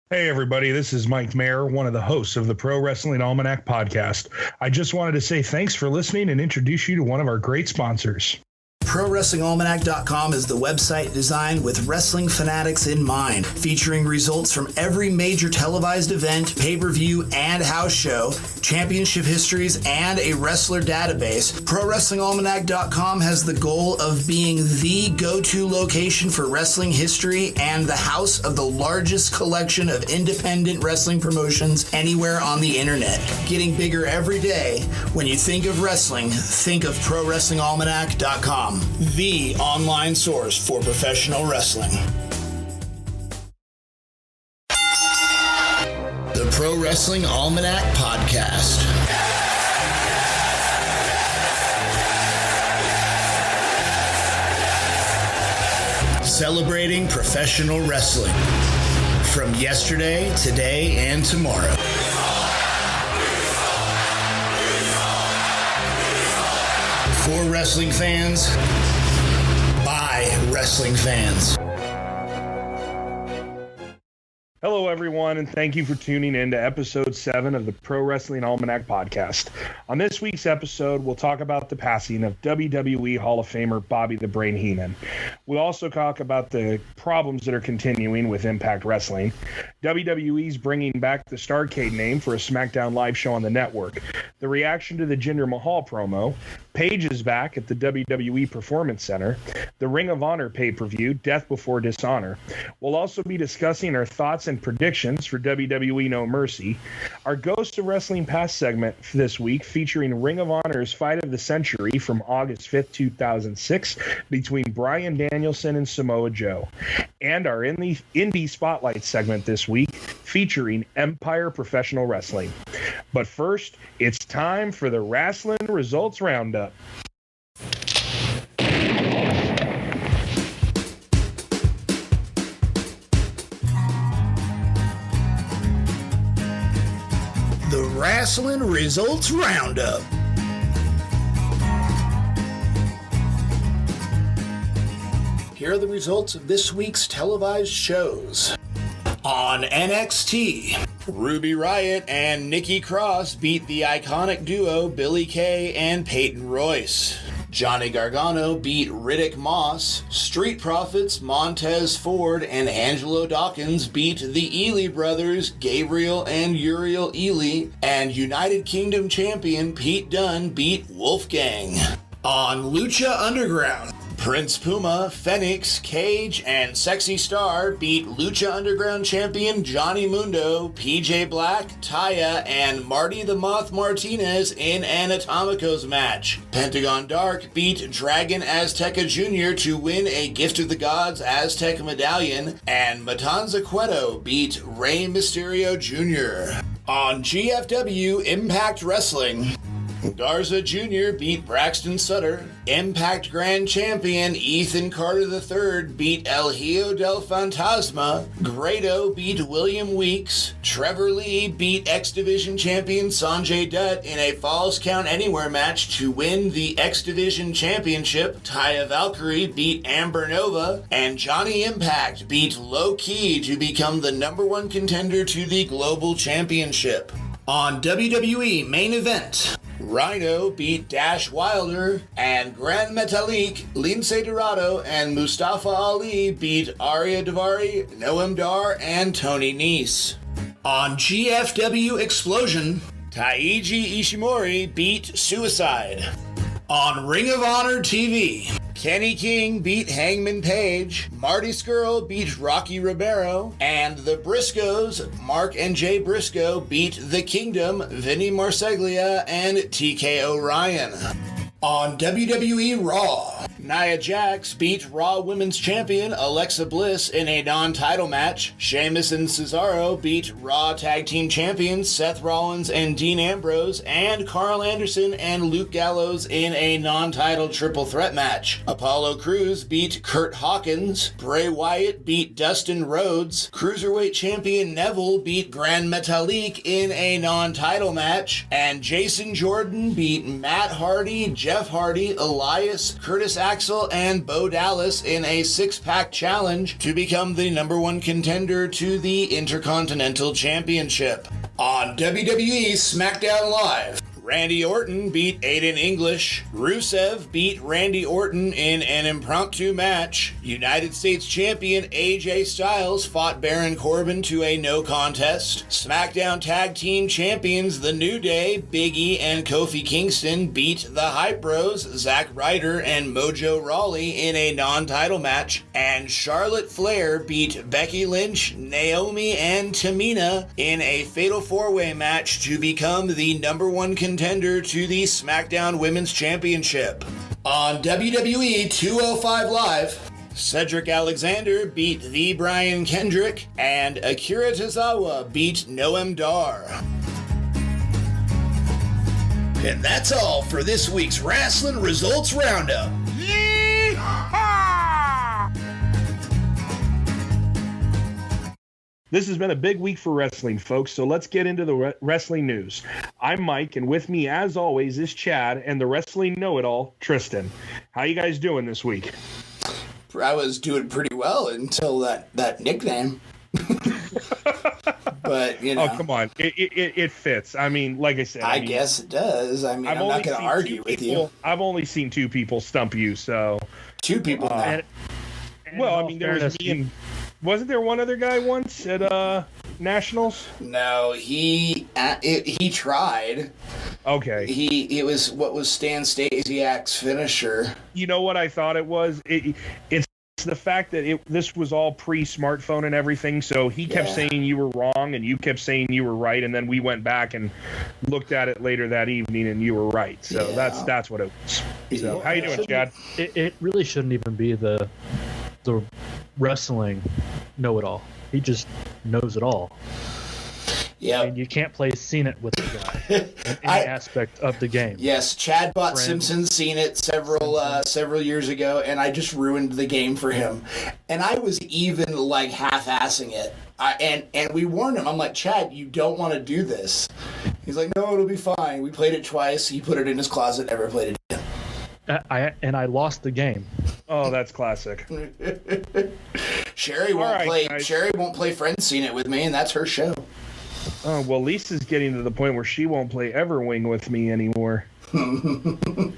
Hey, everybody, this is Mike Mayer, one of the hosts of the Pro Wrestling Almanac podcast. I just wanted to say thanks for listening and introduce you to one of our great sponsors. ProWrestlingAlmanac.com is the website designed with wrestling fanatics in mind, featuring results from every major televised event, pay-per-view, and house show, championship histories, and a wrestler database. ProWrestlingAlmanac.com has the goal of being the go-to location for wrestling history and the house of the largest collection of independent wrestling promotions anywhere on the internet. Getting bigger every day. When you think of wrestling, think of ProWrestlingAlmanac.com. The online source for professional wrestling. The Pro Wrestling Almanac Podcast. Celebrating professional wrestling from yesterday, today, and tomorrow. For wrestling fans, by wrestling fans. Hello, everyone, and thank you for tuning in to episode 7 of the Pro Wrestling Almanac podcast. On this week's episode, we'll talk about the passing of WWE Hall of Famer Bobby the Brain Heenan. We'll also talk about the problems that are continuing with Impact Wrestling. WWE's bringing back the Starrcade name for a SmackDown Live show on the network. The reaction to the Jinder Mahal promo. Paige is back at the WWE Performance Center. The Ring of Honor pay-per-view, Death Before Dishonor. We'll also be discussing our thoughts and predictions for WWE No Mercy. Our Ghost of Wrestling Past segment this week featuring Ring of Honor's Fight of the Century from August 5th, 2006 between Bryan, Danielson, and Samoa Joe. And our Indie Spotlight segment this week featuring Empire Professional Wrestling. But first, it's time for the Wrestling Results Roundup. The Wrestling Results Roundup. Here are the results of this week's televised shows. On NXT, Ruby Riott and Nikki Cross beat the iconic duo Billie Kay and Peyton Royce. Johnny Gargano beat Riddick Moss. Street Profits Montez Ford and Angelo Dawkins beat the Ely brothers Gabriel and Uriel Ely. And United Kingdom champion Pete Dunne beat Wolfgang. On Lucha Underground, Prince Puma, Phoenix, Cage, and Sexy Star beat Lucha Underground champion Johnny Mundo, PJ Black, Taya, and Marty the Moth Martinez in an Atomicos match. Pentagon Dark beat Dragon Azteca Jr. to win a Gift of the Gods Aztec medallion, and Matanza Cueto beat Rey Mysterio Jr. On GFW Impact Wrestling, Garza Jr. beat Braxton Sutter. Impact Grand Champion Ethan Carter III beat El Hijo del Fantasma. Grado beat William Weeks. Trevor Lee beat X Division Champion Sanjay Dutt in a Falls Count Anywhere match to win the X Division Championship. Taya Valkyrie beat Amber Nova. And Johnny Impact beat Low Key to become the #1 contender to the Global Championship. On WWE Main Event, Rhino beat Dash Wilder, and Grand Metalik, Lince Dorado, and Mustafa Ali beat Arya Daivari, Noam Dar, and Tony Nese. On GFW Explosion, Taiji Ishimori beat Suicide. On Ring of Honor TV, Kenny King beat Hangman Page, Marty Scurll beat Rocky Ribeiro, and the Briscoes, Mark and Jay Briscoe, beat The Kingdom, Vinny Marseglia, and TK O'Ryan. On WWE Raw, Nia Jax beat Raw Women's Champion Alexa Bliss in a non-title match. Sheamus and Cesaro beat Raw Tag Team Champions Seth Rollins and Dean Ambrose, and Carl Anderson and Luke Gallows in a non-title triple threat match. Apollo Crews beat Kurt Hawkins. Bray Wyatt beat Dustin Rhodes. Cruiserweight Champion Neville beat Grand Metalik in a non-title match. And Jason Jordan beat Matt Hardy, Jeff Hardy, Elias, Curtis Axel, Axel and Bo Dallas in a six-pack challenge to become the number one contender to the Intercontinental Championship. On WWE SmackDown Live, Randy Orton beat Aiden English. Rusev beat Randy Orton in an impromptu match. United States Champion AJ Styles fought Baron Corbin to a no contest. SmackDown Tag Team Champions The New Day, Big E and Kofi Kingston beat the Hype Bros, Zack Ryder and Mojo Rawley in a non-title match. And Charlotte Flair beat Becky Lynch, Naomi and Tamina in a fatal four-way match to become the number one contender to the SmackDown Women's Championship. On WWE 205 Live, Cedric Alexander beat the Brian Kendrick, and Akira Tozawa beat Noam Dar. And that's all for this week's Wrestling Results Roundup. This has been a big week for wrestling, folks, so let's get into the wrestling news. I'm Mike, and with me, as always, is Chad and the wrestling know-it-all, Tristan. How you guys doing this week? I was doing pretty well until that nickname. But, you know. Oh, come on. It fits. I mean, like I said. I guess it does. I mean, I'm not going to argue with you. I've only seen two people stump you, so. Two people now. Well, I mean, there was me and... Wasn't there one other guy once at Nationals? No, he tried. Okay. It was what was Stan Stasiak's finisher. You know what I thought it was? It's the fact that this was all pre-smartphone and everything, so he kept saying you were wrong and you kept saying you were right, and then we went back and looked at it later that evening and you were right. So that's what it was. So how you doing, Chad? It really shouldn't even be the wrestling know-it-all. He just knows it all. Yeah, and you can't play Seen It with the guy in any aspect of the game. Yes, Chad bought Simpsons Seen It several years ago, and I just ruined the game for him. And I was even like half-assing it. And we warned him. I'm like, Chad, you don't want to do this. He's like, no, it'll be fine. We played it twice. He put it in his closet. Never played it again. I lost the game. Oh, that's classic. Sherry won't play Friends Seen It with me, and that's her show. Oh, well, Lisa's getting to the point where she won't play Everwing with me anymore. I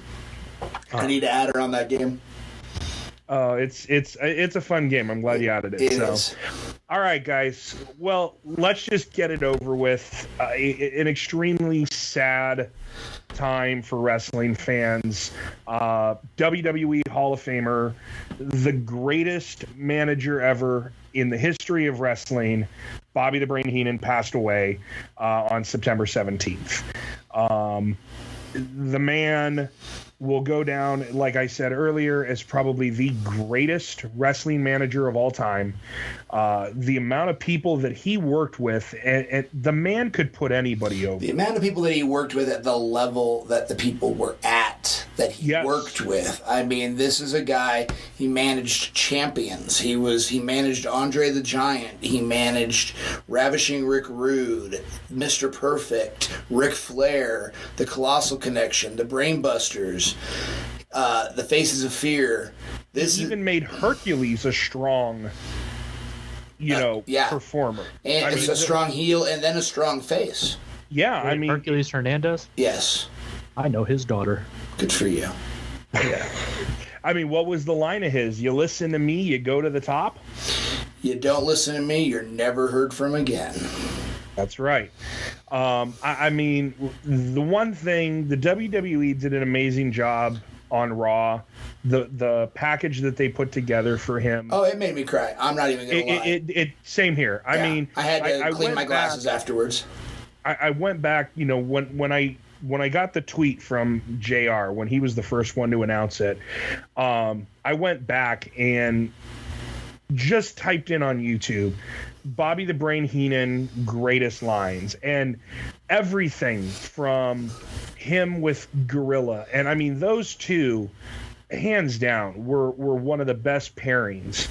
need to add her on that game. It's a fun game. I'm glad you added it. It is. All right, guys. Well, let's just get it over with. An extremely sad time for wrestling fans. WWE Hall of Famer, the greatest manager ever in the history of wrestling, Bobby the Brain Heenan, passed away on September 17th. The man will go down, like I said earlier, as probably the greatest wrestling manager of all time. The amount of people that he worked with, and the man could put anybody over. The amount of people that he worked with at the level that the people were at, that he worked with. I mean, this is a guy, he managed champions. He managed Andre the Giant. He managed Ravishing Rick Rude, Mr. Perfect, Ric Flair, The Colossal Connection, The Brainbusters, The Faces of Fear. He even made Hercules a strong, performer. And it's a strong heel and then a strong face. Yeah, I mean... Hercules Hernandez? Yes. I know his daughter. Good for you. Yeah. I mean, what was the line of his? You listen to me, you go to the top? You don't listen to me, you're never heard from again. That's right. I mean, the one thing, the WWE did an amazing job on Raw. The package that they put together for him. Oh, it made me cry. I'm not even going to lie. It same here. I mean, I had to clean my glasses afterwards. I went back, when I got the tweet from JR, when he was the first one to announce it, I went back and just typed in on YouTube, Bobby the Brain Heenan greatest lines, and everything from him with Gorilla. And I mean, those two, hands down, were one of the best pairings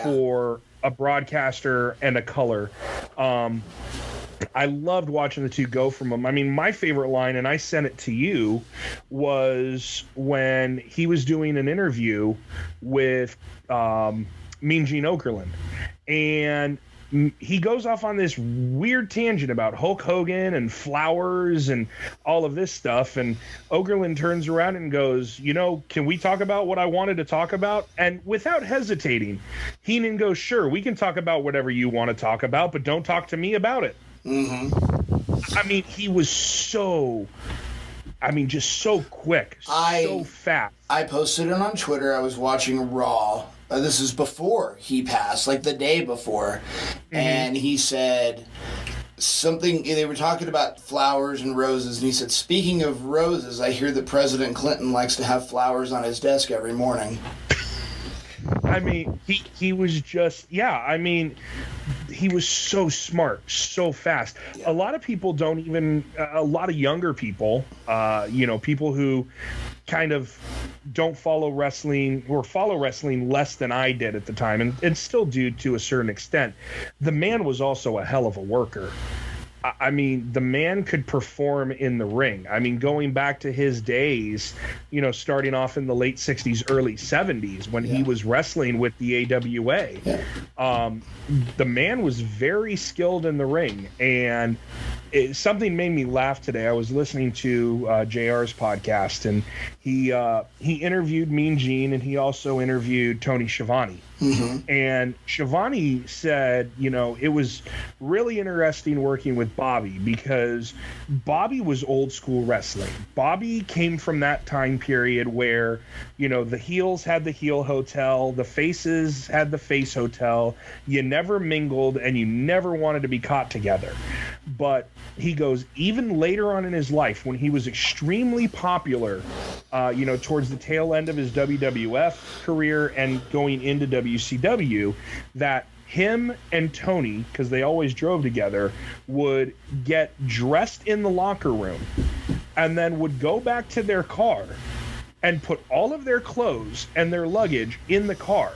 for a broadcaster and a color. I loved watching the two go from him. I mean, my favorite line, and I sent it to you, was when he was doing an interview with Mean Gene Okerlund. And he goes off on this weird tangent about Hulk Hogan and flowers and all of this stuff. And Okerlund turns around and goes, can we talk about what I wanted to talk about? And without hesitating, Heenan goes, sure, we can talk about whatever you want to talk about, but don't talk to me about it. Mm-hmm. I mean, he was just so quick, so fast. I posted it on Twitter. I was watching Raw. This is before he passed, like the day before. Mm-hmm. And he said something, they were talking about flowers and roses, and he said, speaking of roses, I hear that President Clinton likes to have flowers on his desk every morning. I mean, he was just, he was so smart, so fast. Yeah. A lot of people don't even, a lot of younger people, people who kind of don't follow wrestling or follow wrestling less than I did at the time, and still do to a certain extent. The man was also a hell of a worker. I mean, the man could perform in the ring. I mean, going back to his days, starting off in the late 60s, early 70s, when he was wrestling with the AWA, the man was very skilled in the ring. And something made me laugh today. I was listening to JR's podcast, and he interviewed Mean Gene, and he also interviewed Tony Schiavone. Mm-hmm. And Schiavone said, it was really interesting working with Bobby, because Bobby was old school wrestling. Bobby came from that time period where, the heels had the heel hotel, the faces had the face hotel. You never mingled, and you never wanted to be caught together. But he goes, even later on in his life, when he was extremely popular, towards the tail end of his WWF career and going into WCW, that him and Tony, because they always drove together, would get dressed in the locker room and then would go back to their car and put all of their clothes and their luggage in the car,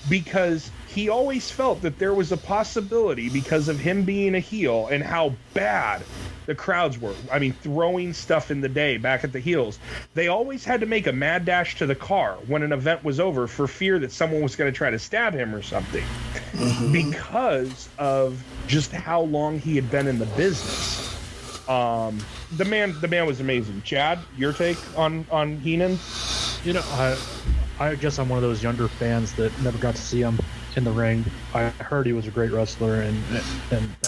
because he always felt that there was a possibility, because of him being a heel and how bad the crowds were. I mean, throwing stuff in the day back at the heels. They always had to make a mad dash to the car when an event was over, for fear that someone was going to try to stab him or something, because of just how long he had been in the business. The man was amazing. Chad, your take on Heenan? I guess I'm one of those younger fans that never got to see him in the ring. I heard he was a great wrestler, and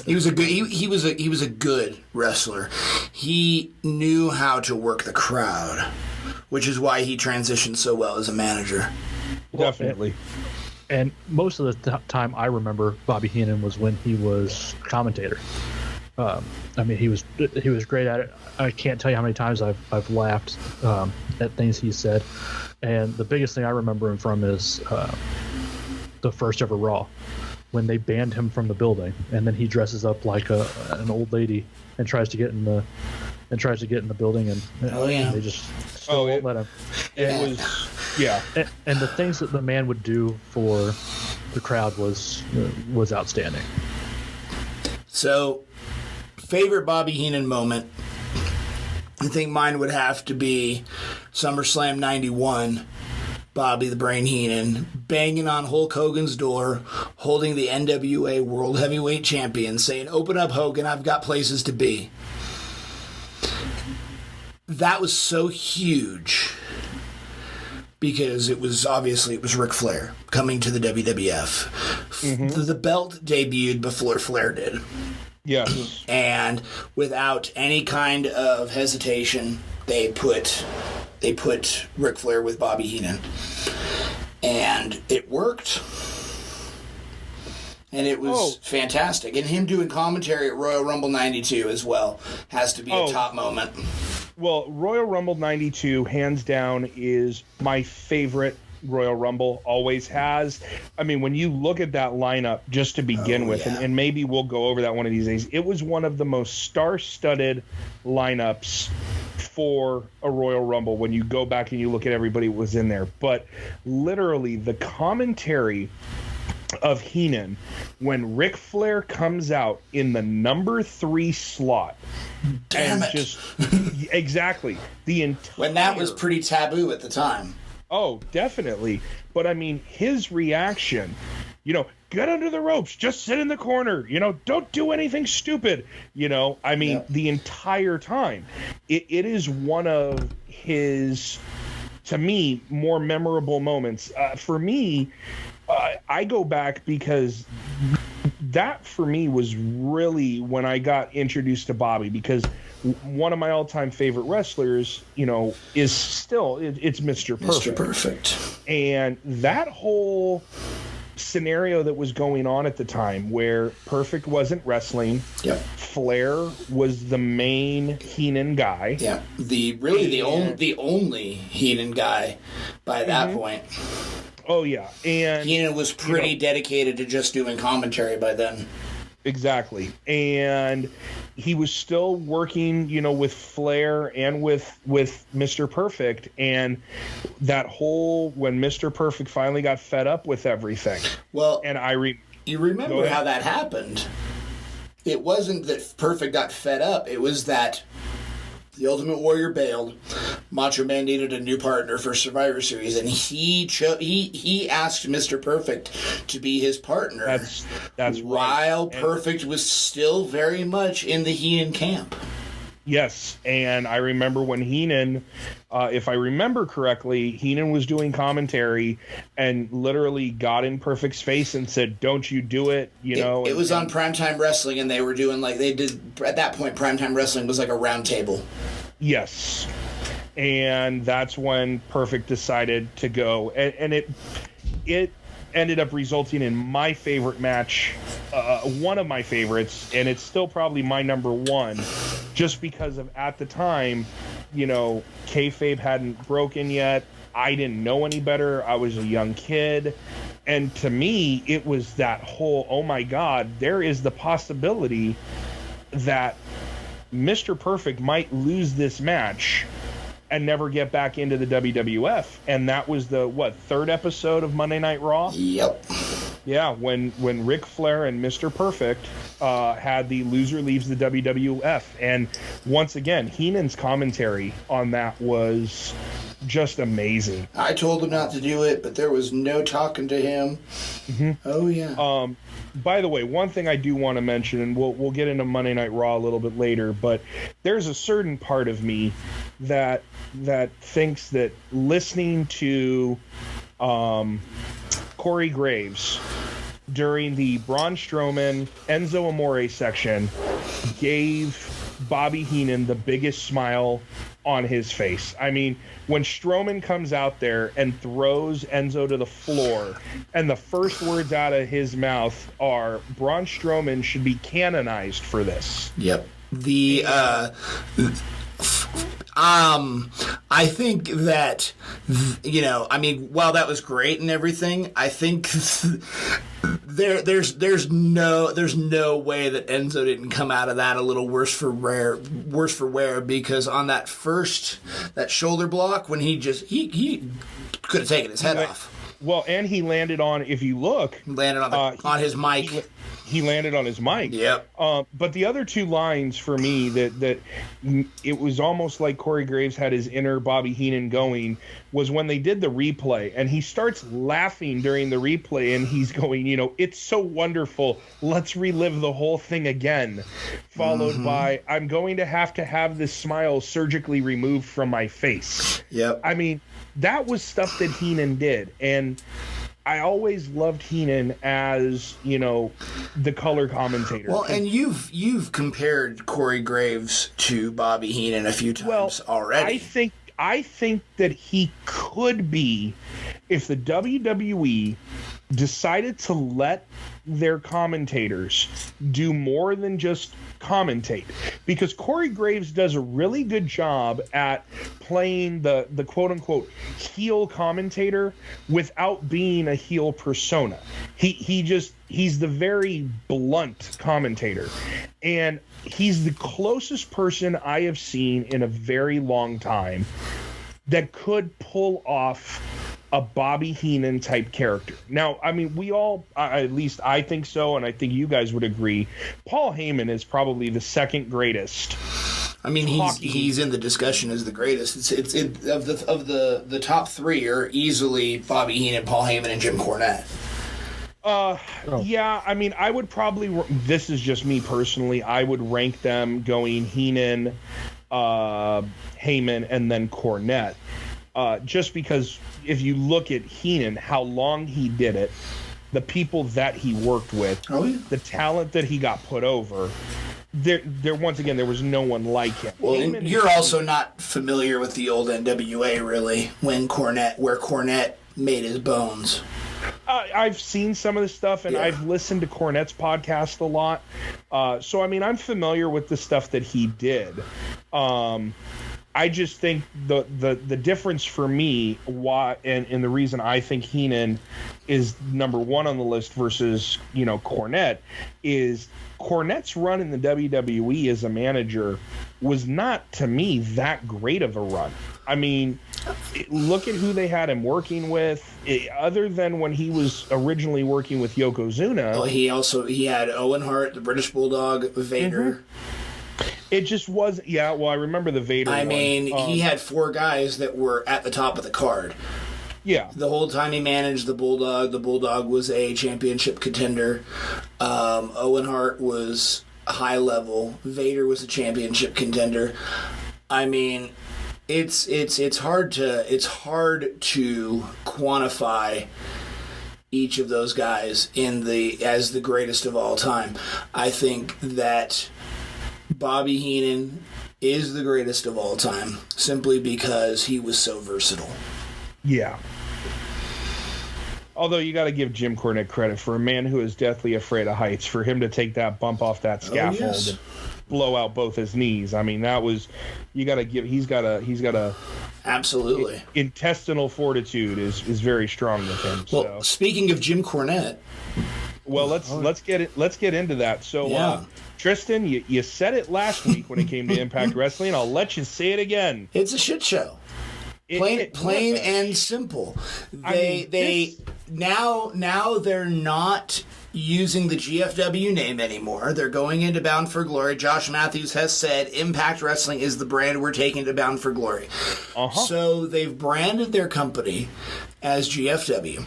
he was a good wrestler. He knew how to work the crowd, which is why he transitioned so well as a manager. Definitely. And most of the time I remember Bobby Heenan was when he was commentator. He was great at it. I can't tell you how many times I've laughed at things he said. And the biggest thing I remember him from is the first ever Raw, when they banned him from the building, and then he dresses up like an old lady and tries to get in the building, and they just still won't let him. It was And the things that the man would do for the crowd was outstanding. So, favorite Bobby Heenan moment, I think mine would have to be SummerSlam 91. Bobby the Brain Heenan banging on Hulk Hogan's door, holding the NWA World Heavyweight Champion, saying, "Open up, Hogan, I've got places to be." That was so huge, because it was Ric Flair coming to the WWF. Mm-hmm. The belt debuted before Flair did. Yes. And without any kind of hesitation, they put Ric Flair with Bobby Heenan. And it worked. And it was fantastic. And him doing commentary at Royal Rumble 92 as well has to be a top moment. Well, Royal Rumble 92, hands down, is my favorite Royal Rumble, always has. I mean, when you look at that lineup just to begin with, and maybe we'll go over that one of these days, it was one of the most star-studded lineups for a Royal Rumble when you go back and you look at everybody who was in there. But literally, the commentary of Heenan when Ric Flair comes out in the number 3 slot. Damn it. Just exactly the entire, when that was pretty taboo at the time. Oh, definitely. But I mean, his reaction, get under the ropes, just sit in the corner, don't do anything stupid, I mean, the entire time. It is one of his, to me, more memorable moments. For me, I go back because that for me was really when I got introduced to Bobby, because one of my all-time favorite wrestlers, is still, it's Mr. Perfect. Mr. Perfect. And that whole scenario that was going on at the time where Perfect wasn't wrestling, Flair was the main Heenan guy. Yeah, the only Heenan guy by that point. Oh, yeah. And Heenan was pretty dedicated to just doing commentary by then. Exactly. And he was still working, with Flair and with Mr. Perfect. And that whole, when Mr. Perfect finally got fed up with everything. Well, and you remember how that happened. It wasn't that Perfect got fed up. It was that the Ultimate Warrior bailed. Macho Man needed a new partner for Survivor Series, and he asked Mr. Perfect to be his partner. That's while right. Perfect was still very much in the Heenan camp. Yes, and I remember when Heenan, if I remember correctly, Heenan was doing commentary and literally got in Perfect's face and said, "Don't you do it?" It was on Primetime Wrestling, and they were doing they did at that point. Primetime Wrestling was like a round table. Yes, and that's when Perfect decided to go, and it ended up resulting in my favorite match, one of my favorites, and it's still probably my number one, just because of, at the time, kayfabe hadn't broken yet. I didn't know any better. I was a young kid. And to me, it was that whole, oh my God, there is the possibility that Mr. Perfect might lose this match and never get back into the WWF. And that was the, third episode of Monday Night Raw? Yep. Yeah, when Ric Flair and Mr. Perfect had the loser leaves the WWF. And once again, Heenan's commentary on that was just amazing. I told him not to do it, but there was no talking to him. Mm-hmm. Oh, yeah. By the way, one thing I do want to mention, and we'll get into Monday Night Raw a little bit later, but there's a certain part of me that thinks that listening to Corey Graves during the Braun Strowman Enzo Amore section gave Bobby Heenan the biggest smile on his face. I mean, when Strowman comes out there and throws Enzo to the floor, and the first words out of his mouth are, Braun Strowman should be canonized for this. Yep. I think that, while that was great and everything, I think there's no way that Enzo didn't come out of that a little worse for wear, because on that shoulder block, when he could have taken his head off. Well, and he landed on, if you look, on his mic. He landed on his mic. Yep. But the other two lines for me that it was almost like Corey Graves had his inner Bobby Heenan going was when they did the replay, and he starts laughing during the replay, and he's going, it's so wonderful. Let's relive the whole thing again. Followed by, I'm going to have this smile surgically removed from my face. Yep. I mean, that was stuff that Heenan did, and I always loved Heenan as, the color commentator. Well, and you've compared Corey Graves to Bobby Heenan a few times already. I think that he could be, if the WWE decided to let their commentators do more than just commentate, because Corey Graves does a really good job at playing the quote unquote heel commentator without being a heel persona. He's the very blunt commentator, and he's the closest person I have seen in a very long time that could pull off a Bobby Heenan type character. Now, I mean, we all, at least I think so, and I think you guys would agree, Paul Heyman is probably the second greatest. I mean, he's in the discussion as the greatest. It's of the top three are easily Bobby Heenan, Paul Heyman, and Jim Cornette. Yeah, I mean, I would probably, this is just me personally, I would rank them going Heenan, Heyman, and then Cornette. Just because if you look at Heenan, how long he did it, the people that he worked with, the talent that he got put over, there once again, there was no one like him. Well, you're also not familiar with the old NWA, really, where Cornette made his bones. I've seen some of the stuff, and I've listened to Cornette's podcast a lot. So, I mean, I'm familiar with the stuff that he did. I just think the difference for me, and the reason I think Heenan is number one on the list versus, Cornette, is Cornette's run in the WWE as a manager was not, to me, that great of a run. I mean, look at who they had him working with. Other than when he was originally working with Yokozuna. Well, he had Owen Hart, the British Bulldog, Vader. Mm-hmm. It just was, I remember the Vader one. He had four guys that were at the top of the card. Yeah. The whole time he managed the Bulldog was a championship contender. Owen Hart was high level. Vader was a championship contender. I mean, it's hard to quantify each of those guys as the greatest of all time. I think that Bobby Heenan is the greatest of all time simply because he was so versatile. Yeah. Although you got to give Jim Cornette credit for a man who is deathly afraid of heights, for him to take that bump off that scaffold and blow out both his knees. I mean, that was, he's got a absolutely intestinal fortitude is very strong with him. Well, speaking of Jim Cornette, well, let's get into that. So, Tristan, you said it last week when it came to Impact Wrestling. I'll let you say it again. It's a shit show. Plain and simple. Now they're not using the GFW name anymore. They're going into Bound for Glory. Josh Matthews has said Impact Wrestling is the brand we're taking to Bound for Glory. So they've branded their company as GFW.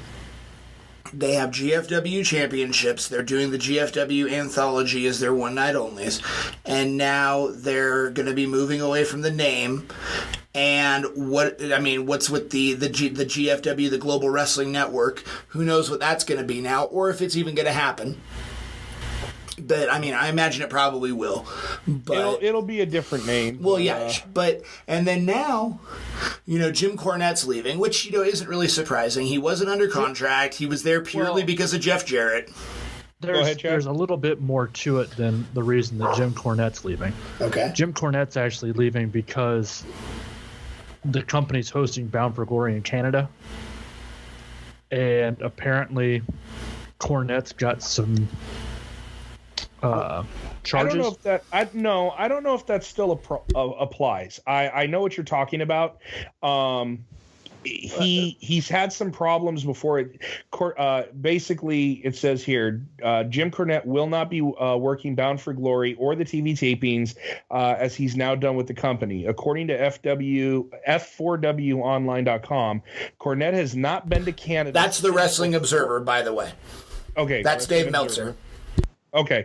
They have GFW championships. They're doing the GFW anthology as their one night onlys. And now they're going to be moving away from the name. And what's with the GFW, the Global Wrestling Network? Who knows what that's going to be now, or if it's even going to happen. But I imagine it probably will. But it'll be a different name. Well, and then now, Jim Cornette's leaving, which isn't really surprising. He wasn't under contract. He was there purely because of Jeff Jarrett. There's a little bit more to it than the reason that Jim Cornette's leaving. Okay. Jim Cornette's actually leaving because the company's hosting Bound for Glory in Canada, and apparently Cornette's got some charges. I don't know if that still applies. I know what you're talking about. He's had some problems before. Basically, it says here, Jim Cornette will not be working Bound for Glory or the TV tapings as he's now done with the company. According to F4WOnline.com, Cornette has not been to Canada. That's the Wrestling Observer, by the way. Okay. That's Dave Meltzer. Okay.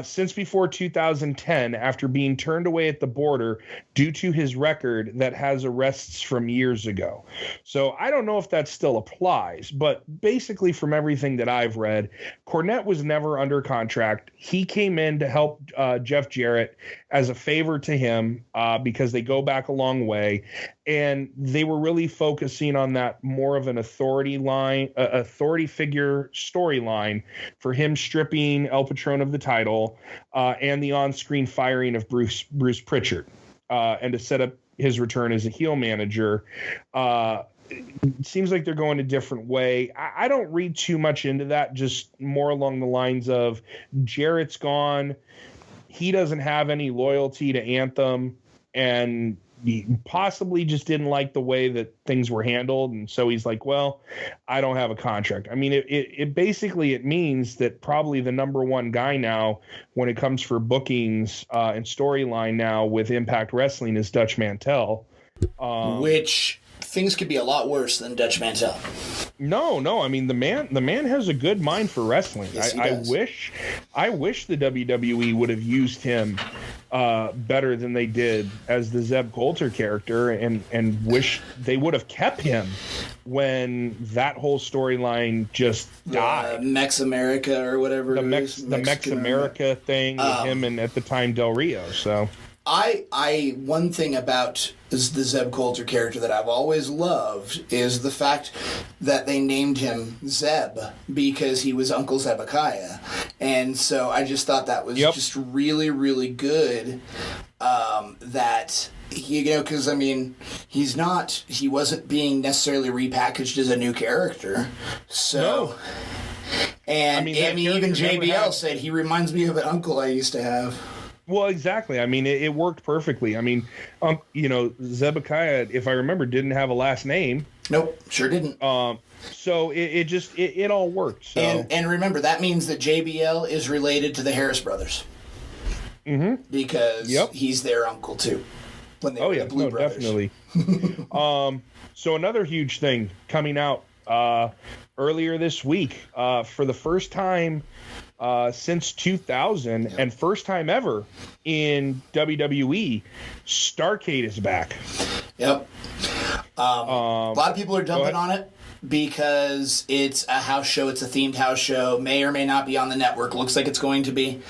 Since before 2010, after being turned away at the border due to his record that has arrests from years ago. So I don't know if that still applies, but basically from everything that I've read, Cornette was never under contract. He came in to help Jeff Jarrett as a favor to him because they go back a long way. And they were really focusing on that more of an authority figure storyline for him stripping El Patron of the title and the on-screen firing of Bruce Pritchard and to set up his return as a heel manager. It seems like they're going a different way. I don't read too much into that, just more along the lines of Jarrett's gone. He doesn't have any loyalty to Anthem, and he possibly just didn't like the way that things were handled, and so he's like, well, I don't have a contract. I mean, it basically, it means that probably the number one guy now when it comes for bookings and storyline now with Impact Wrestling is Dutch Mantel. Which things could be a lot worse than Dutch Mantel. No. I mean, the man has a good mind for wrestling. Yes, I wish the WWE would have used him better than they did as the Zeb Coulter character, and wish they would have kept him when that whole storyline just died. Mex America or whatever. The Mex America thing with him and at the time Del Rio. So one thing about the Zeb Coulter character that I've always loved is the fact that they named him Zeb because he was Uncle Zebekiah. And so I just thought that was just really, really good, that, because, I mean, he wasn't being necessarily repackaged as a new character. So... No. And even JBL said he reminds me of an uncle I used to have. Well, exactly. I mean, it worked perfectly. I mean, Zebekiah, if I remember, didn't have a last name. Nope, sure didn't. So it all worked. So. And remember, that means that JBL is related to the Harris brothers. Mm-hmm. Because he's their uncle too. When they were the Blue Brothers. Definitely. So another huge thing coming out earlier this week, for the first time since 2000 and first time ever in WWE, Starrcade is back. Yep. A lot of people are dumping on it because it's a house show. It's a themed house show. May or may not be on the network. Looks like it's going to be.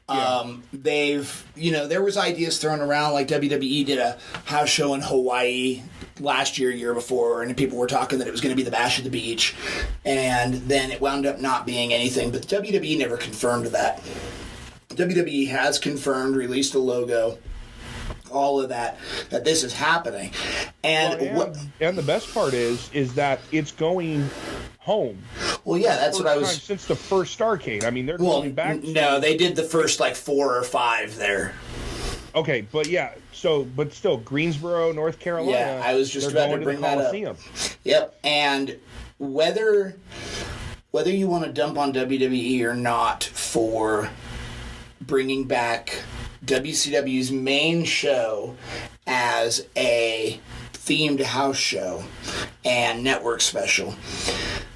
There was ideas thrown around, like WWE did a house show in Hawaii last year before, and people were talking that it was going to be the Bash at the Beach, and then it wound up not being anything, but WWE never confirmed that. WWE has confirmed, released a logo, all of that this is happening. And and the best part is that it's going home. Well, yeah, that's what I was... Since the first Starrcade. I mean, they're going back... No, they did the first, 4 or 5 there. Okay, but but still, Greensboro, North Carolina. Yeah, I was just about to bring that up. Yep, and whether you want to dump on WWE or not for bringing back WCW's main show as a themed house show and network special,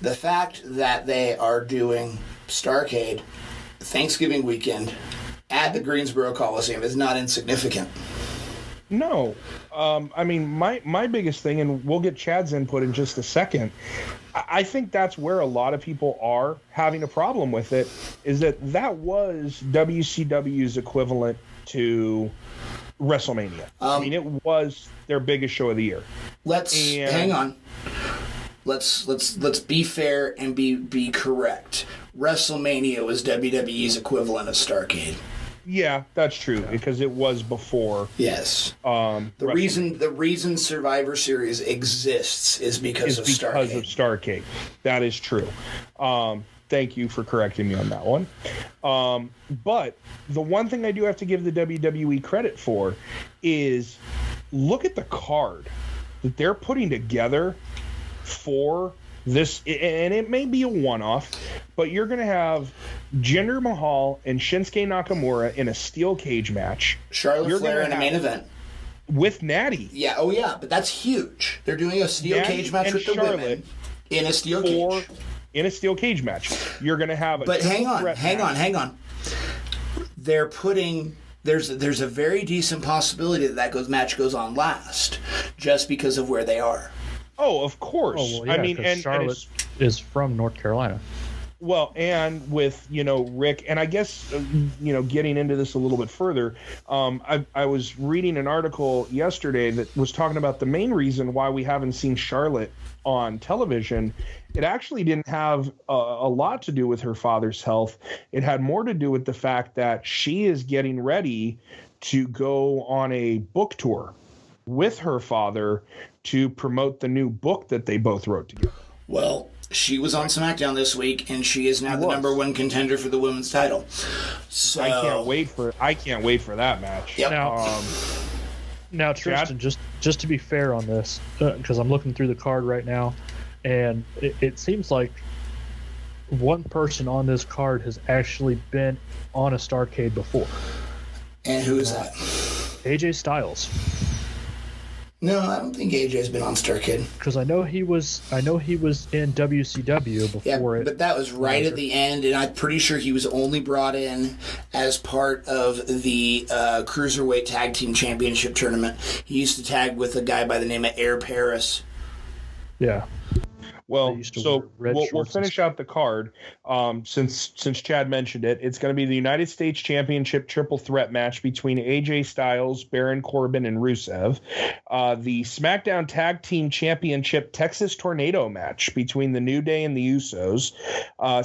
the fact that they are doing Starrcade Thanksgiving weekend at the Greensboro Coliseum is not insignificant. No. I mean, my biggest thing, and we'll get Chad's input in just a second, I think that's where a lot of people are having a problem with it, is that was WCW's equivalent to WrestleMania. I mean, it was their biggest show of the year. Hang on. Let's be fair and be correct. WrestleMania was WWE's equivalent of Starrcade. Yeah, that's true, because it was before. Yes. The reason Survivor Series exists is because of Starrcade. That is true. Thank you for correcting me on that one. But the one thing I do have to give the WWE credit for is look at the card that they're putting together for this, and it may be a one-off, but you're going to have Jinder Mahal and Shinsuke Nakamura in a steel cage match. Charlotte Flair in a main event. With Natty. Yeah, but that's huge. They're doing a steel cage match with the women in a steel cage. In a steel cage match. You're going to have a... But hang on. They're putting... There's a very decent possibility that match goes on last, just because of where they are. Oh, of course. Oh, well, yeah, I mean, and Charlotte is from North Carolina. Well, and with, Rick, and I guess, getting into this a little bit further, I was reading an article yesterday that was talking about the main reason why we haven't seen Charlotte on television. It actually didn't have a lot to do with her father's health. It had more to do with the fact that she is getting ready to go on a book tour with her father to promote the new book that they both wrote together. Well, she was on SmackDown this week, and she is now the number one contender for the women's title. So I can't wait for that match. Yep. Now, Tristan, just to be fair on this, because I'm looking through the card right now, and it seems like one person on this card has actually been on a Starrcade before. And who is that? AJ Styles. No, I don't think AJ's been on Starrcade. Because I know he was in WCW before but that was right at the end, and I'm pretty sure he was only brought in as part of the Cruiserweight Tag Team Championship tournament. He used to tag with a guy by the name of Air Paris. Yeah. Well, so we'll finish out the card. Since Chad mentioned it, it's going to be the United States Championship triple threat match between AJ Styles, Baron Corbin, and Rusev. The SmackDown Tag Team Championship Texas Tornado match between the New Day and the Usos.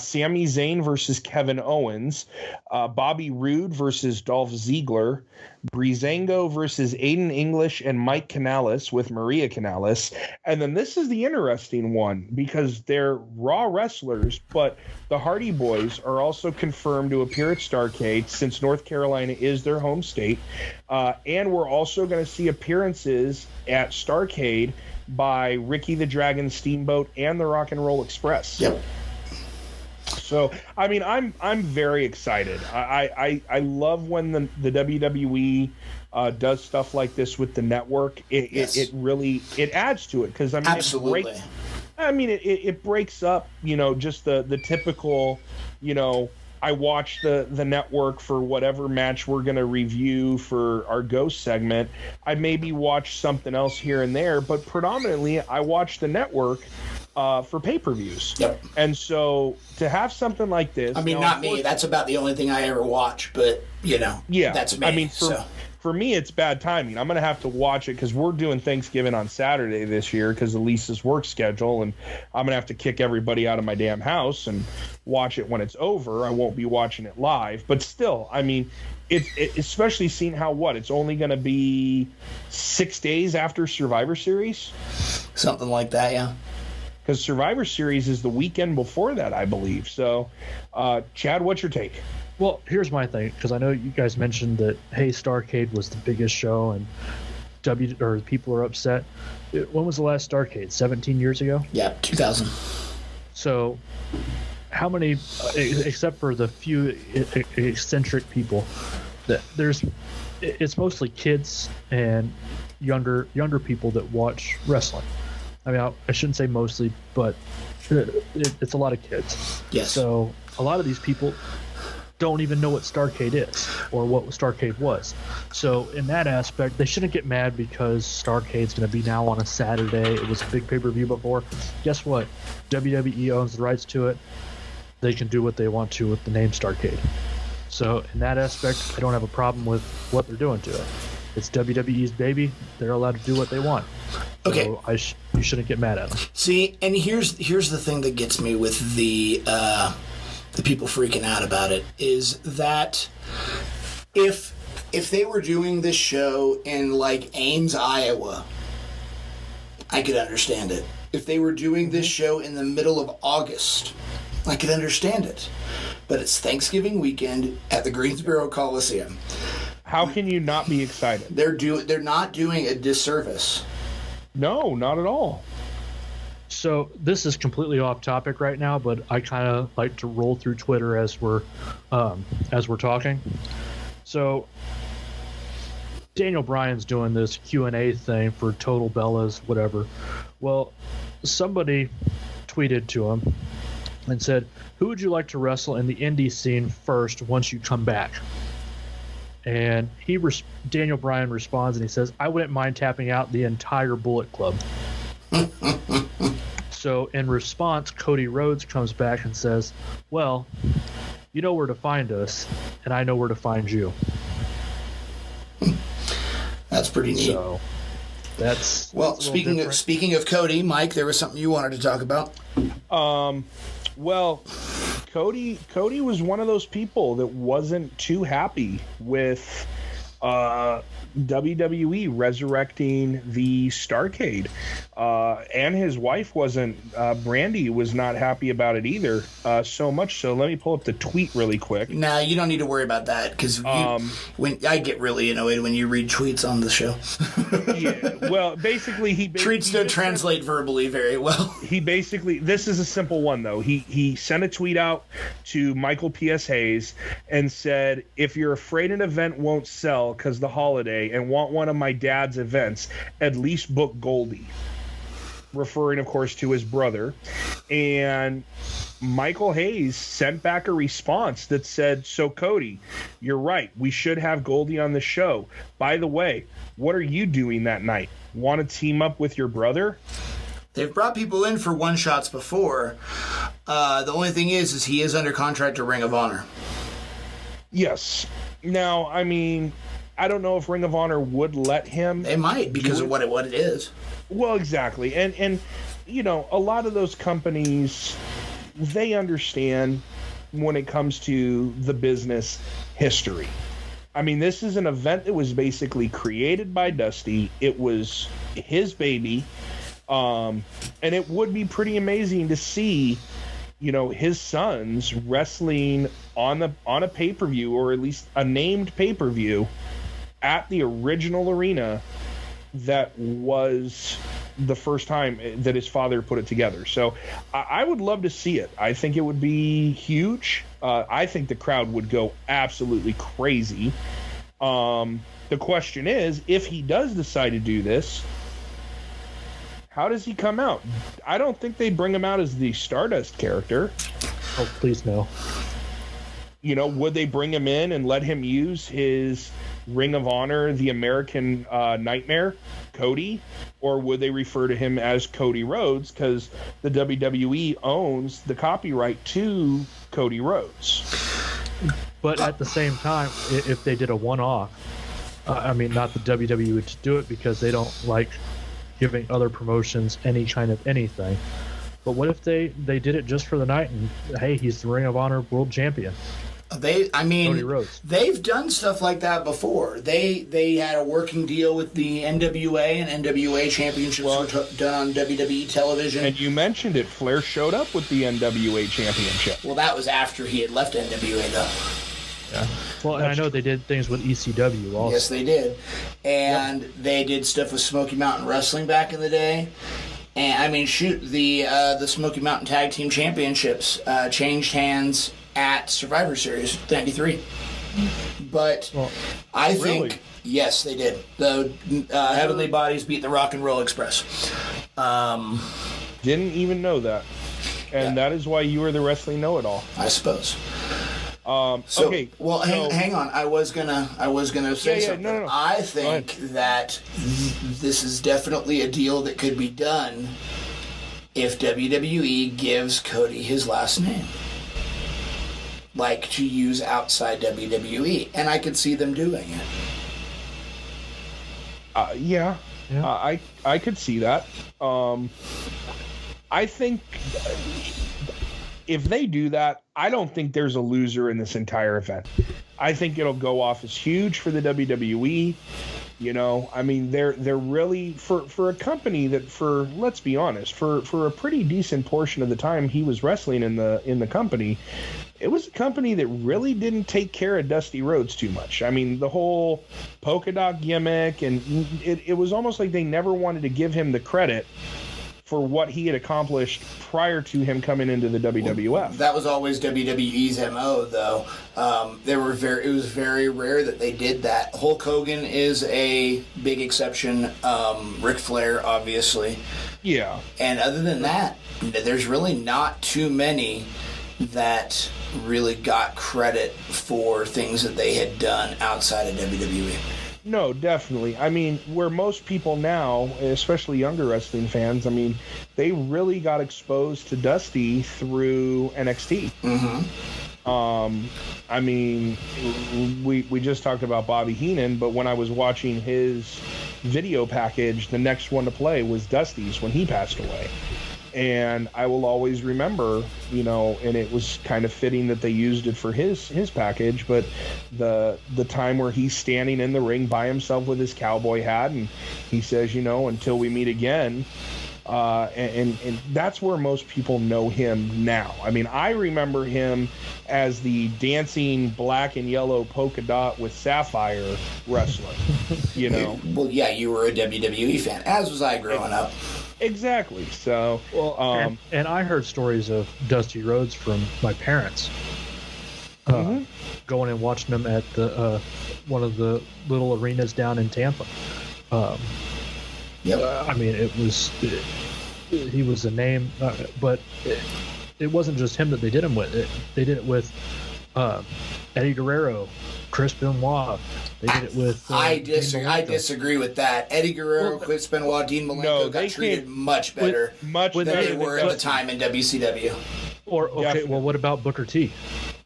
Sami Zayn versus Kevin Owens. Bobby Roode versus Dolph Ziggler. Breezango versus Aiden English and Mike Canales with Maria Canales. And then this is the interesting one because they're Raw wrestlers, but the Hardy Boys are also confirmed to appear at Starrcade since North Carolina is their home state. And we're also going to see appearances at Starrcade by Ricky the Dragon Steamboat and the Rock and Roll Express. Yep. So, I mean, I'm very excited. I love when the WWE does stuff like this with the network. It really adds to it because I mean, absolutely. It breaks up, just the typical, I watch the network for whatever match we're going to review for our Ghost segment. I maybe watch something else here and there, but predominantly I watch the network for pay-per-views. Yep. And so to have something like this... I mean, not me. That's about the only thing I ever watch, but, yeah, that's me. I mean, for me, it's bad timing. I'm going to have to watch it because we're doing Thanksgiving on Saturday this year because of Lisa's work schedule, and I'm going to have to kick everybody out of my damn house and watch it when it's over. I won't be watching it live. But still, I mean, it especially seeing how, it's only going to be 6 days after Survivor Series? Something like that, yeah. Because Survivor Series is the weekend before that, I believe. So, Chad, what's your take? Well, here's my thing, because I know you guys mentioned that, hey, Starrcade was the biggest show, and people are upset. When was the last Starrcade? 17 years ago? Yeah, 2000. So, how many, except for the few eccentric people, it's mostly kids and younger people that watch wrestling. I mean, I shouldn't say mostly, but it's a lot of kids. Yes. So a lot of these people don't even know what Starrcade is or what Starrcade was. So in that aspect, they shouldn't get mad because Starrcade's going to be now on a Saturday. It was a big pay-per-view before. Guess what? WWE owns the rights to it. They can do what they want to with the name Starrcade. So in that aspect, I don't have a problem with what they're doing to it. It's WWE's baby. They're allowed to do what they want. Okay. So you shouldn't get mad at them. See, and here's the thing that gets me with the people freaking out about it is that if they were doing this show in like Ames, Iowa, I could understand it. If they were doing this show in the middle of August, I could understand it. But it's Thanksgiving weekend at the Greensboro Coliseum. How can you not be excited? They're not doing a disservice. No, not at all. So this is completely off topic right now, but I kind of like to roll through Twitter as we're talking. So Daniel Bryan's doing this Q&A thing for Total Bellas, whatever. Well, somebody tweeted to him and said, "Who would you like to wrestle in the indie scene first once you come back?" And Daniel Bryan responds and he says, "I wouldn't mind tapping out the entire Bullet Club." So in response, Cody Rhodes comes back and says, "Well, you know where to find us, and I know where to find you." That's pretty neat. So that's speaking of Cody, Mike, there was something you wanted to talk about. Well, Cody was one of those people that wasn't too happy with WWE resurrecting the Starrcade, and his wife Brandy was not happy about it either. So much so, let me pull up the tweet really quick. Nah, you don't need to worry about that because when I get really annoyed when you read tweets on the show. Yeah, well, basically tweets don't translate verbally very well. This is a simple one though. He sent a tweet out to Michael P.S. Hayes and said, "If you're afraid an event won't sell because the holiday and want one of my dad's events, at least book Goldie," referring of course to his brother. And Michael Hayes sent back a response that said, "So Cody, you're right, we should have Goldie on the show. By the way, what are you doing that night? Want to team up with your brother?" They've brought people in for one-shots before. The only thing is he is under contract to Ring of Honor. Yes. Now, I mean, I don't know if Ring of Honor would let him. They might because of what it is. Well, exactly. And you know, a lot of those companies, they understand when it comes to the business history. I mean, this is an event that was basically created by Dusty. It was his baby. And it would be pretty amazing to see, you know, his sons wrestling on a pay-per-view, or at least a named pay-per-view, at the original arena that was the first time that his father put it together. So I would love to see it. I think it would be huge. I think the crowd would go absolutely crazy. The question is, if he does decide to do this, how does he come out? I don't think they bring him out as the Stardust character. Oh, please no. You know, would they bring him in and let him use his Ring of Honor, the American Nightmare, Cody? Or would they refer to him as Cody Rhodes because the WWE owns the copyright to Cody Rhodes? But at the same time, if they did a one-off, I mean, not the WWE would do it because they don't like giving other promotions any kind of anything. But what if they did it just for the night and, hey, he's the Ring of Honor World Champion? Cody Rhodes. They've done stuff like that before. They had a working deal with the NWA, and NWA championships were done on WWE television. And you mentioned it. Flair showed up with the NWA championship. Well, that was after he had left NWA, though. Yeah. Well, and I know they did things with ECW also. Yes, they did. And they did stuff with Smoky Mountain Wrestling back in the day. And, I mean, shoot, the Smoky Mountain Tag Team Championships changed hands at Survivor Series 93. But I think, really? Yes, they did. The Heavenly Bodies beat the Rock and Roll Express. Didn't even know that. And that is why you are the wrestling know-it-all. I suppose. Okay. Well, hang on. I was gonna say something. No. I think that this is definitely a deal that could be done if WWE gives Cody his last name, like to use outside WWE, and I could see them doing it. Yeah. I could see that. I think if they do that, I don't think there's a loser in this entire event. I think it'll go off as huge for the WWE. You know, I mean, they're really for a company that, for let's be honest, for a pretty decent portion of the time he was wrestling in the company, it was a company that really didn't take care of Dusty Rhodes too much. I mean, the whole polka dot gimmick, and it was almost like they never wanted to give him the credit for what he had accomplished prior to him coming into the WWF. That was always WWE's MO, though. It was very rare that they did that. Hulk Hogan is a big exception. Ric Flair, obviously. Yeah. And other than that, there's really not too many that really got credit for things that they had done outside of WWE. No, definitely. I mean, where most people now, especially younger wrestling fans, I mean, they really got exposed to Dusty through NXT. Mm-hmm. I mean, we just talked about Bobby Heenan, but when I was watching his video package, the next one to play was Dusty's when he passed away. And I will always remember, and it was kind of fitting that they used it for his package, but the time where he's standing in the ring by himself with his cowboy hat, and he says, until we meet again. And that's where most people know him now. I mean, I remember him as the dancing black and yellow polka dot with sapphire wrestler, Well, yeah, you were a WWE fan, as was I growing up. Exactly. So, and I heard stories of Dusty Rhodes from my parents. Going and watching him at the one of the little arenas down in Tampa. I mean, he was a name, but it wasn't just him that they did him with. They did it with Eddie Guerrero, Chris Benoit. They did it with. I disagree with that. Eddie Guerrero, Chris Benoit, Dean Malenko got treated much better than they were at the time in WCW. Well, what about Booker T?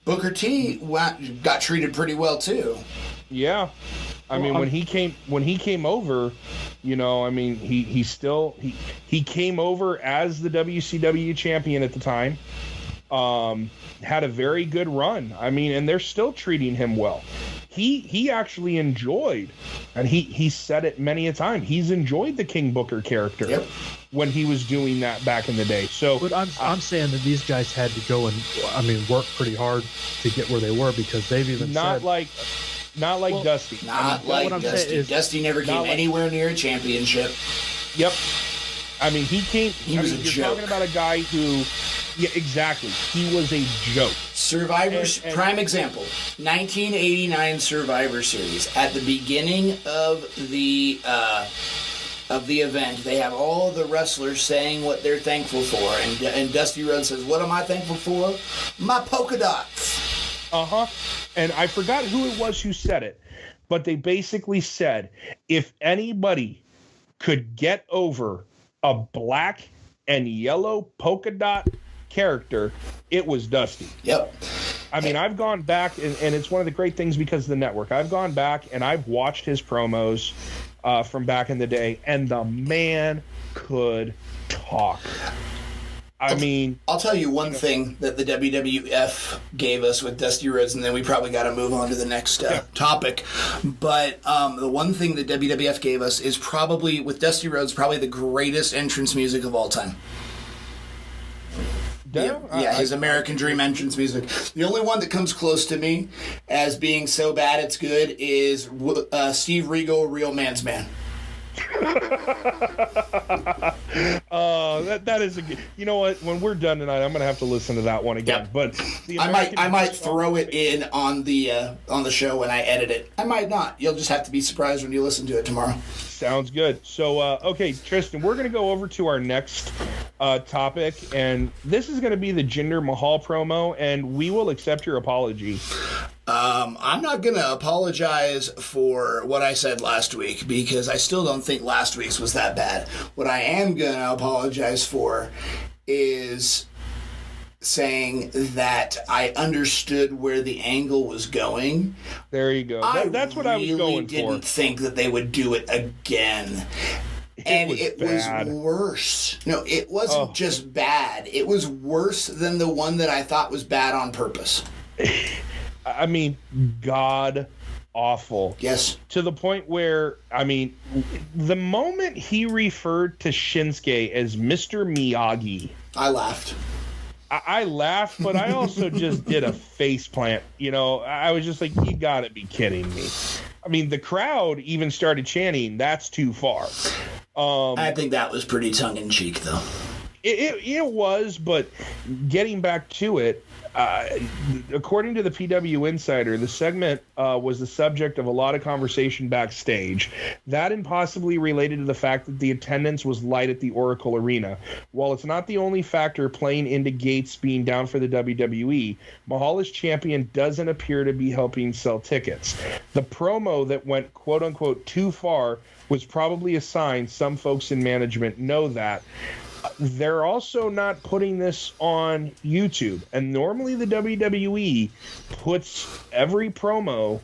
Booker T got treated pretty well too. Yeah. I mean, when he came over, he came over as the WCW champion at the time. Had a very good run. I mean, and they're still treating him well. He actually enjoyed, and he said it many a time, he's enjoyed the King Booker character when he was doing that back in the day. So, but I'm saying that these guys had to go and work pretty hard to get where they were, because they've even not like Dusty. Dusty never came anywhere near a championship. Yep. I mean, he was a joke. You're talking about a guy who, yeah, exactly. He was a joke. Prime example, 1989 Survivor Series. At the beginning of the event, they have all the wrestlers saying what they're thankful for, and Dusty Rhodes says, "What am I thankful for? My polka dots." And I forgot who it was who said it, but they basically said, if anybody could get over a black and yellow polka dot character, it was Dusty. Yep. I mean, I've gone back, and it's one of the great things because of the network. I've gone back and I've watched his promos from back in the day, and the man could talk. I'll tell you one thing that the WWF gave us with Dusty Rhodes, and then we probably got to move on to the next topic. But the one thing that WWF gave us is probably, with Dusty Rhodes, probably the greatest entrance music of all time. His American Dream entrance music. The only one that comes close to me as being so bad it's good is Steve Regal, Real Man's Man. That is a good. You know what? When we're done tonight, I'm gonna have to listen to that one again. Yep. But I might throw it in on the show when I edit it. I might not. You'll just have to be surprised when you listen to it tomorrow. Sounds good. So, okay, Tristan, we're gonna go over to our next topic, and this is gonna be the Jinder Mahal promo, and we will accept your apology. I'm not going to apologize for what I said last week, because I still don't think last week's was that bad. What I am going to apologize for is saying that I understood where the angle was going. There you go. That's what I was going for. I didn't think that they would do it again. It was worse. No, it wasn't just bad. It was worse than the one that I thought was bad on purpose. I mean, god awful. Yes. To the point where, I mean, the moment he referred to Shinsuke as Mr. Miyagi, I laughed. I laughed, but I also just did a face plant. I was just like, you gotta be kidding me. I mean, the crowd even started chanting, "That's too far." I think that was pretty tongue-in-cheek, though. It was, but getting back to it, according to the PW Insider, the segment was the subject of a lot of conversation backstage. That and possibly related to the fact that the attendance was light at the Oracle Arena. While it's not the only factor playing into Gates being down for the WWE, Mahal as champion doesn't appear to be helping sell tickets. The promo that went quote-unquote too far was probably a sign some folks in management know that. They're also not putting this on YouTube. And normally the WWE puts every promo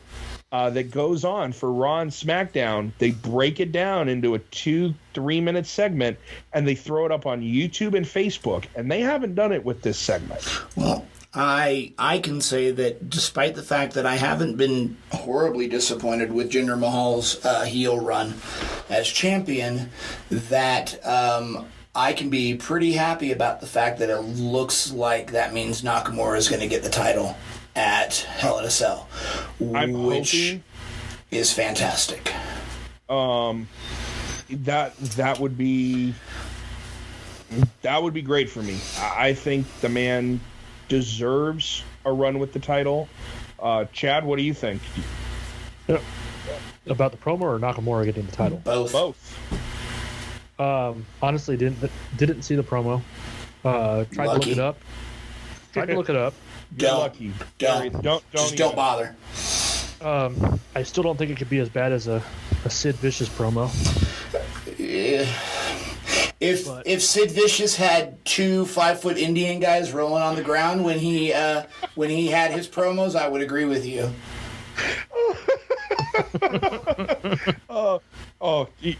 that goes on for Raw and SmackDown. They break it down into a 2-3 minute segment, and they throw it up on YouTube and Facebook, and they haven't done it with this segment. Well, I can say that despite the fact that I haven't been horribly disappointed with Jinder Mahal's heel run as champion, that I can be pretty happy about the fact that it looks like that means Nakamura is going to get the title at Hell in a Cell, which is fantastic. That would be great for me. I think the man deserves a run with the title. Chad, what do you think? About the promo or Nakamura getting the title? Both. Honestly, didn't see the promo. Tried to look it up. Don't bother. I still don't think it could be as bad as a Sid Vicious promo. If Sid Vicious had 2 5-foot Indian guys rolling on the ground when he had his promos, I would agree with you.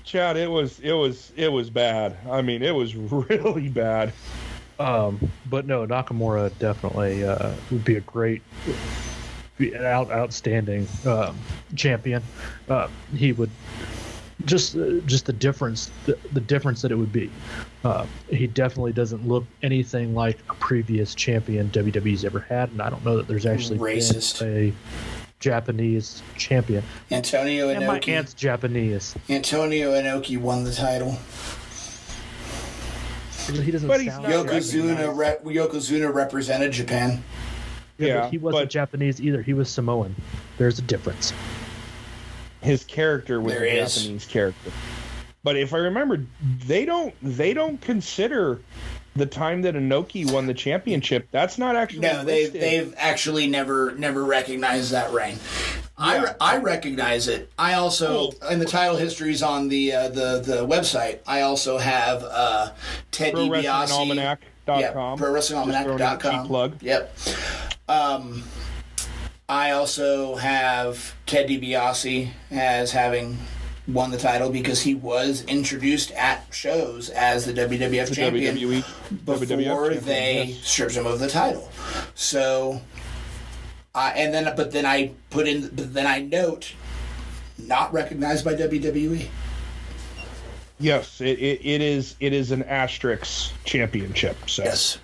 Chad, it was bad. I mean, it was really bad. But no, Nakamura definitely would be an outstanding champion. He would just the difference that it would be. He definitely doesn't look anything like a previous champion WWE's ever had, and I don't know that there's actually been a Japanese champion. Antonio Inoki. And my aunt's Japanese. Antonio Inoki won the title. He doesn't sound Yokozuna represented Japan. Yeah, but he wasn't Japanese either. He was Samoan. There's a difference. His character was a Japanese character. But if I remember, they don't consider the time that Inoki won the championship. That's not actually they've actually never recognized that reign. Yeah. I recognize it. I also in the title histories on the website. I also have Ted DiBiase. ProWrestlingAlmanac.com. ProWrestlingAlmanac.com. Plug. Yep. I also have Ted DiBiase as having won the title because he was introduced at shows as the WWF champion before they stripped him of the title. So, but then I note not recognized by WWE. Yes, it is an asterisk championship. So. Yes.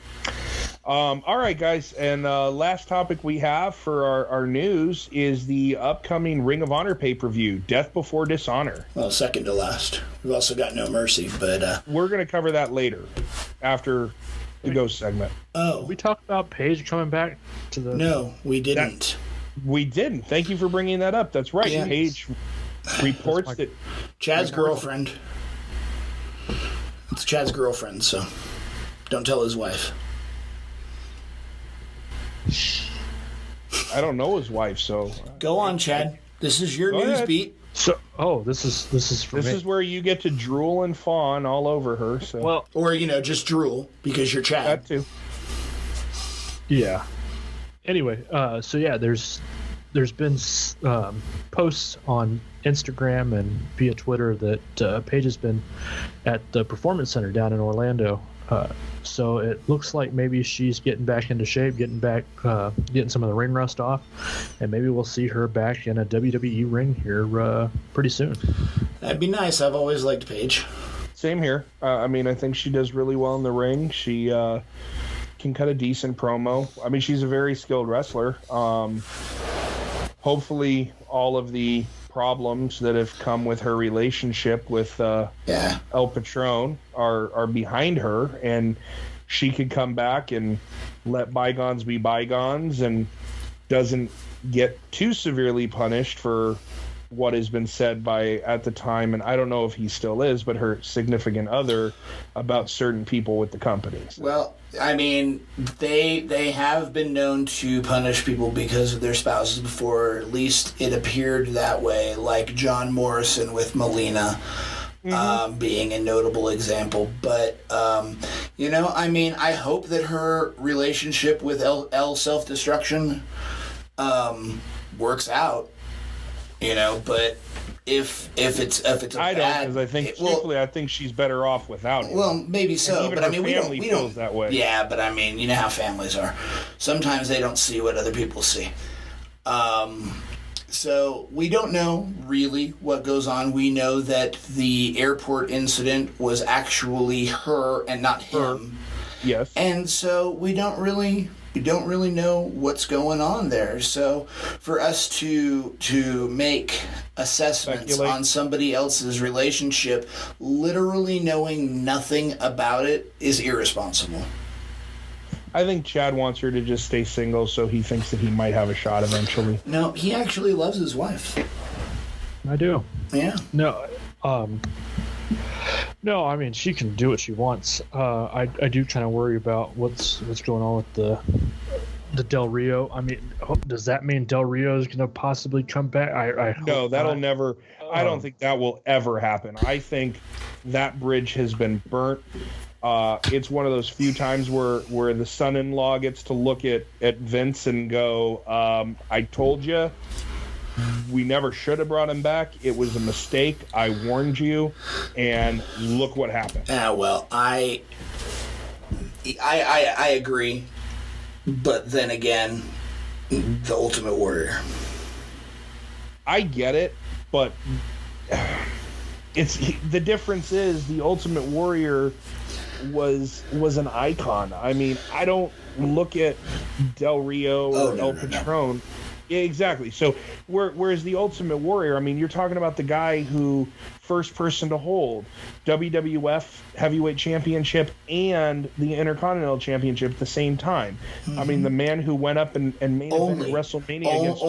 All right, guys, and last topic we have for our news is the upcoming Ring of Honor pay-per-view, Death Before Dishonor. Well, second to last. We've also got No Mercy, but... We're going to cover that later, after the Ghost segment. Oh. We talked about Paige coming back to the... No, we didn't. We didn't. Thank you for bringing that up. That's right. Yeah. Paige reports that... Chad's girlfriend. It's Chad's girlfriend, so don't tell his wife. I don't know his wife, so go on, Chad. This is your news beat. So, this is for me. This is where you get to drool and fawn all over her. So, well, or just drool because you're Chad. That too. Yeah. Anyway, there's been posts on Instagram and via Twitter that Paige has been at the Performance Center down in Orlando. So it looks like maybe she's getting back into shape, getting some of the ring rust off, and maybe we'll see her back in a WWE ring here pretty soon. That'd be nice. I've always liked Paige. Same here. I think she does really well in the ring. She can cut a decent promo. I mean, she's a very skilled wrestler. Hopefully, all of the problems that have come with her relationship with El Patron are behind her, and she could come back and let bygones be bygones and doesn't get too severely punished for what has been said by, at the time, and I don't know if he still is, but her significant other about certain people with the company. So. Well, I mean, they have been known to punish people because of their spouses before. At least it appeared that way, like John Morrison with Melina being a notable example. But, I hope that her relationship with El Self-Destruction works out. But if it's a I don't, bad, because I think truthfully, I think she's better off without him. well, maybe so, even but her we don't family feels that way. Yeah, but you know how families are. Sometimes they don't see what other people see. So we don't know really what goes on. We know that the airport incident was actually her and not him. Yes. And so we don't really know what's going on there. So for us to make assessments Speculate. on somebody else's relationship, literally knowing nothing about it, is irresponsible. I think Chad wants her to just stay single, so he thinks that he might have a shot eventually. No, he actually loves his wife. I do. Yeah. No, no. I mean, she can do what she wants. I do kind of worry about what's going on with the Del Rio. I mean, does that mean Del Rio is going to possibly come back? I No, hope that'll not. never. I don't think that will ever happen. I think that bridge has been burnt. It's one of those few times where the son-in-law gets to look at Vince and go, I told you, we never should have brought him back. It was a mistake. I warned you, and look what happened. Well, I agree, but then again, the Ultimate Warrior. I get it, but the difference is the Ultimate Warrior was an icon. I mean, I don't look at Del Rio or El Patron. No. Yeah, exactly. So whereas the Ultimate Warrior, I mean, you're talking about the guy who first person to hold WWF Heavyweight Championship and the Intercontinental Championship at the same time. Mm-hmm. I mean, the man who went up and main evented WrestleMania against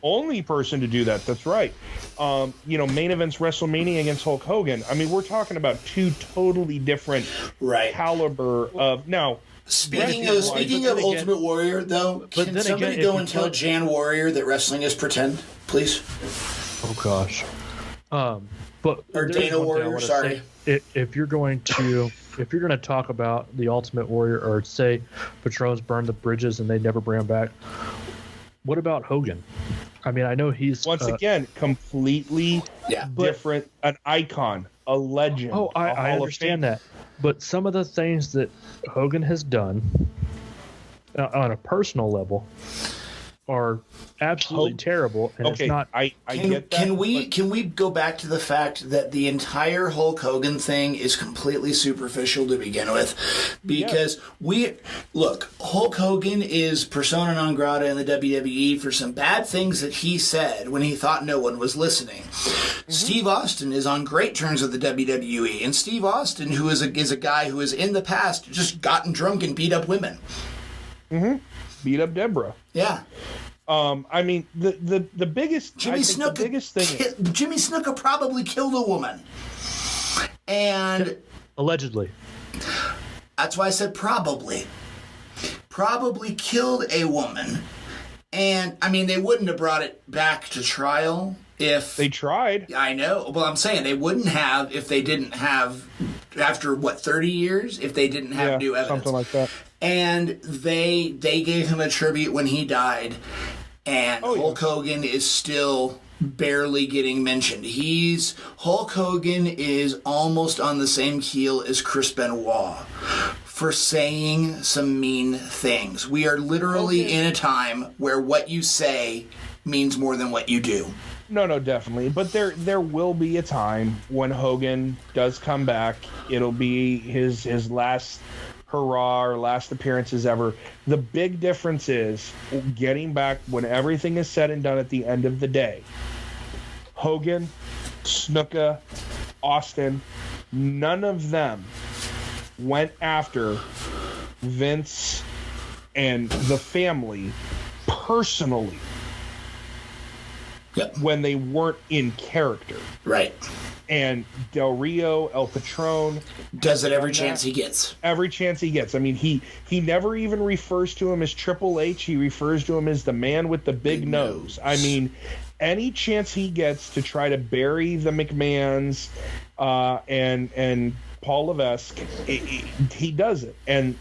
only person to do that. That's right. Main events WrestleMania against Hulk Hogan. I mean, we're talking about two totally different caliber of now. Speaking of Ultimate Warrior, though, can somebody go and tell Jan Warrior that wrestling is pretend, please? Oh gosh. Or Dana Warrior, sorry. If you're going to talk about the Ultimate Warrior, or say Patrons burned the bridges and they never bring him back, what about Hogan? I mean, I know he's once again completely different, an icon, a legend. Oh, I understand that. But some of the things that Hogan has done on a personal level are absolutely terrible, and it's not. I get that. Can we go back to the fact that the entire Hulk Hogan thing is completely superficial to begin with? Because Hulk Hogan is persona non grata in the WWE for some bad things that he said when he thought no one was listening. Mm-hmm. Steve Austin is on great terms with the WWE, and Steve Austin, who is a guy who has in the past just gotten drunk and beat up women. Mm-hmm. Beat up Deborah. Yeah. I mean, the biggest Jimmy Snuka probably killed a woman, and allegedly. That's why I said probably killed a woman, and I mean they wouldn't have brought it back to trial if they tried. I know. Well, I'm saying they wouldn't have if they didn't have after 30 years if they didn't have new evidence, something like that. And they gave him a tribute when he died, and Hulk Hogan is still barely getting mentioned. Hulk Hogan is almost on the same keel as Chris Benoit for saying some mean things. We are literally in a time where what you say means more than what you do. No, definitely. But there will be a time when Hogan does come back. It'll be his last hurrah or last appearances ever. The big difference is getting back when everything is said and done at the end of the day. Hogan, Snuka, Austin, none of them went after Vince and the family personally when they weren't in character. Right. And Del Rio, El Patron does it every chance he gets. Every chance he gets. I mean, he never even refers to him as Triple H. He refers to him as the man with the big nose. I mean, any chance he gets to try to bury the McMahons and Paul Levesque, he does it. And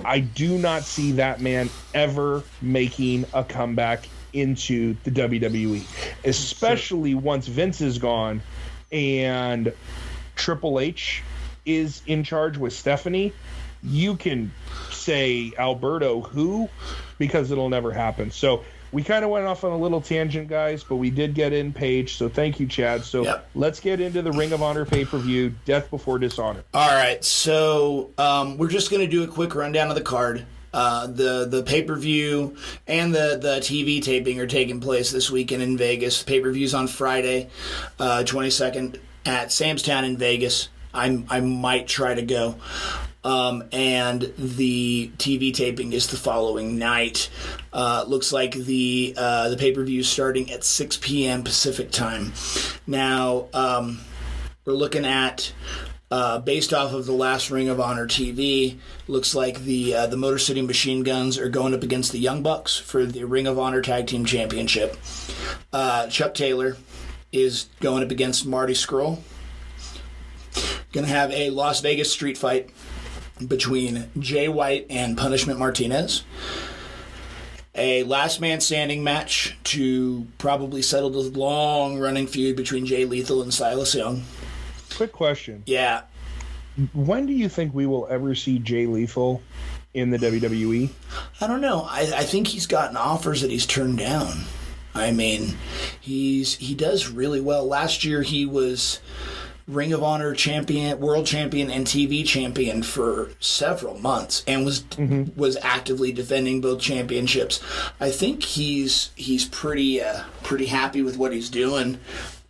I do not see that man ever making a comeback into the WWE, especially once Vince is gone and Triple H is in charge with Stephanie. You can say Alberto who, because it'll never happen. So we kind of went off on a little tangent, guys, but we did get in Paige, so thank you, Chad. So Let's get into the Ring of Honor pay-per-view, Death Before Dishonor. All right, so we're just going to do a quick rundown of the card. The pay-per-view and the TV taping are taking place this weekend in Vegas. Pay-per-view's on Friday, 22nd at Sam's Town in Vegas. I might try to go. And the TV taping is the following night. Looks like the pay-per-view is starting at 6 p.m. Pacific time. Now, we're looking at, based off of the last Ring of Honor TV, looks like the Motor City Machine Guns are going up against the Young Bucks for the Ring of Honor Tag Team Championship. Chuck Taylor is going up against Marty Scurll. Going to have a Las Vegas street fight between Jay White and Punishment Martinez. A last man standing match to probably settle the long-running feud between Jay Lethal and Silas Young. Quick question. Yeah. When do you think we will ever see Jay Lethal in the WWE? I don't know. I think he's gotten offers that he's turned down. I mean, he does really well. Last year he was Ring of Honor champion, world champion, and TV champion for several months, and was actively defending both championships. I think he's pretty happy with what he's doing.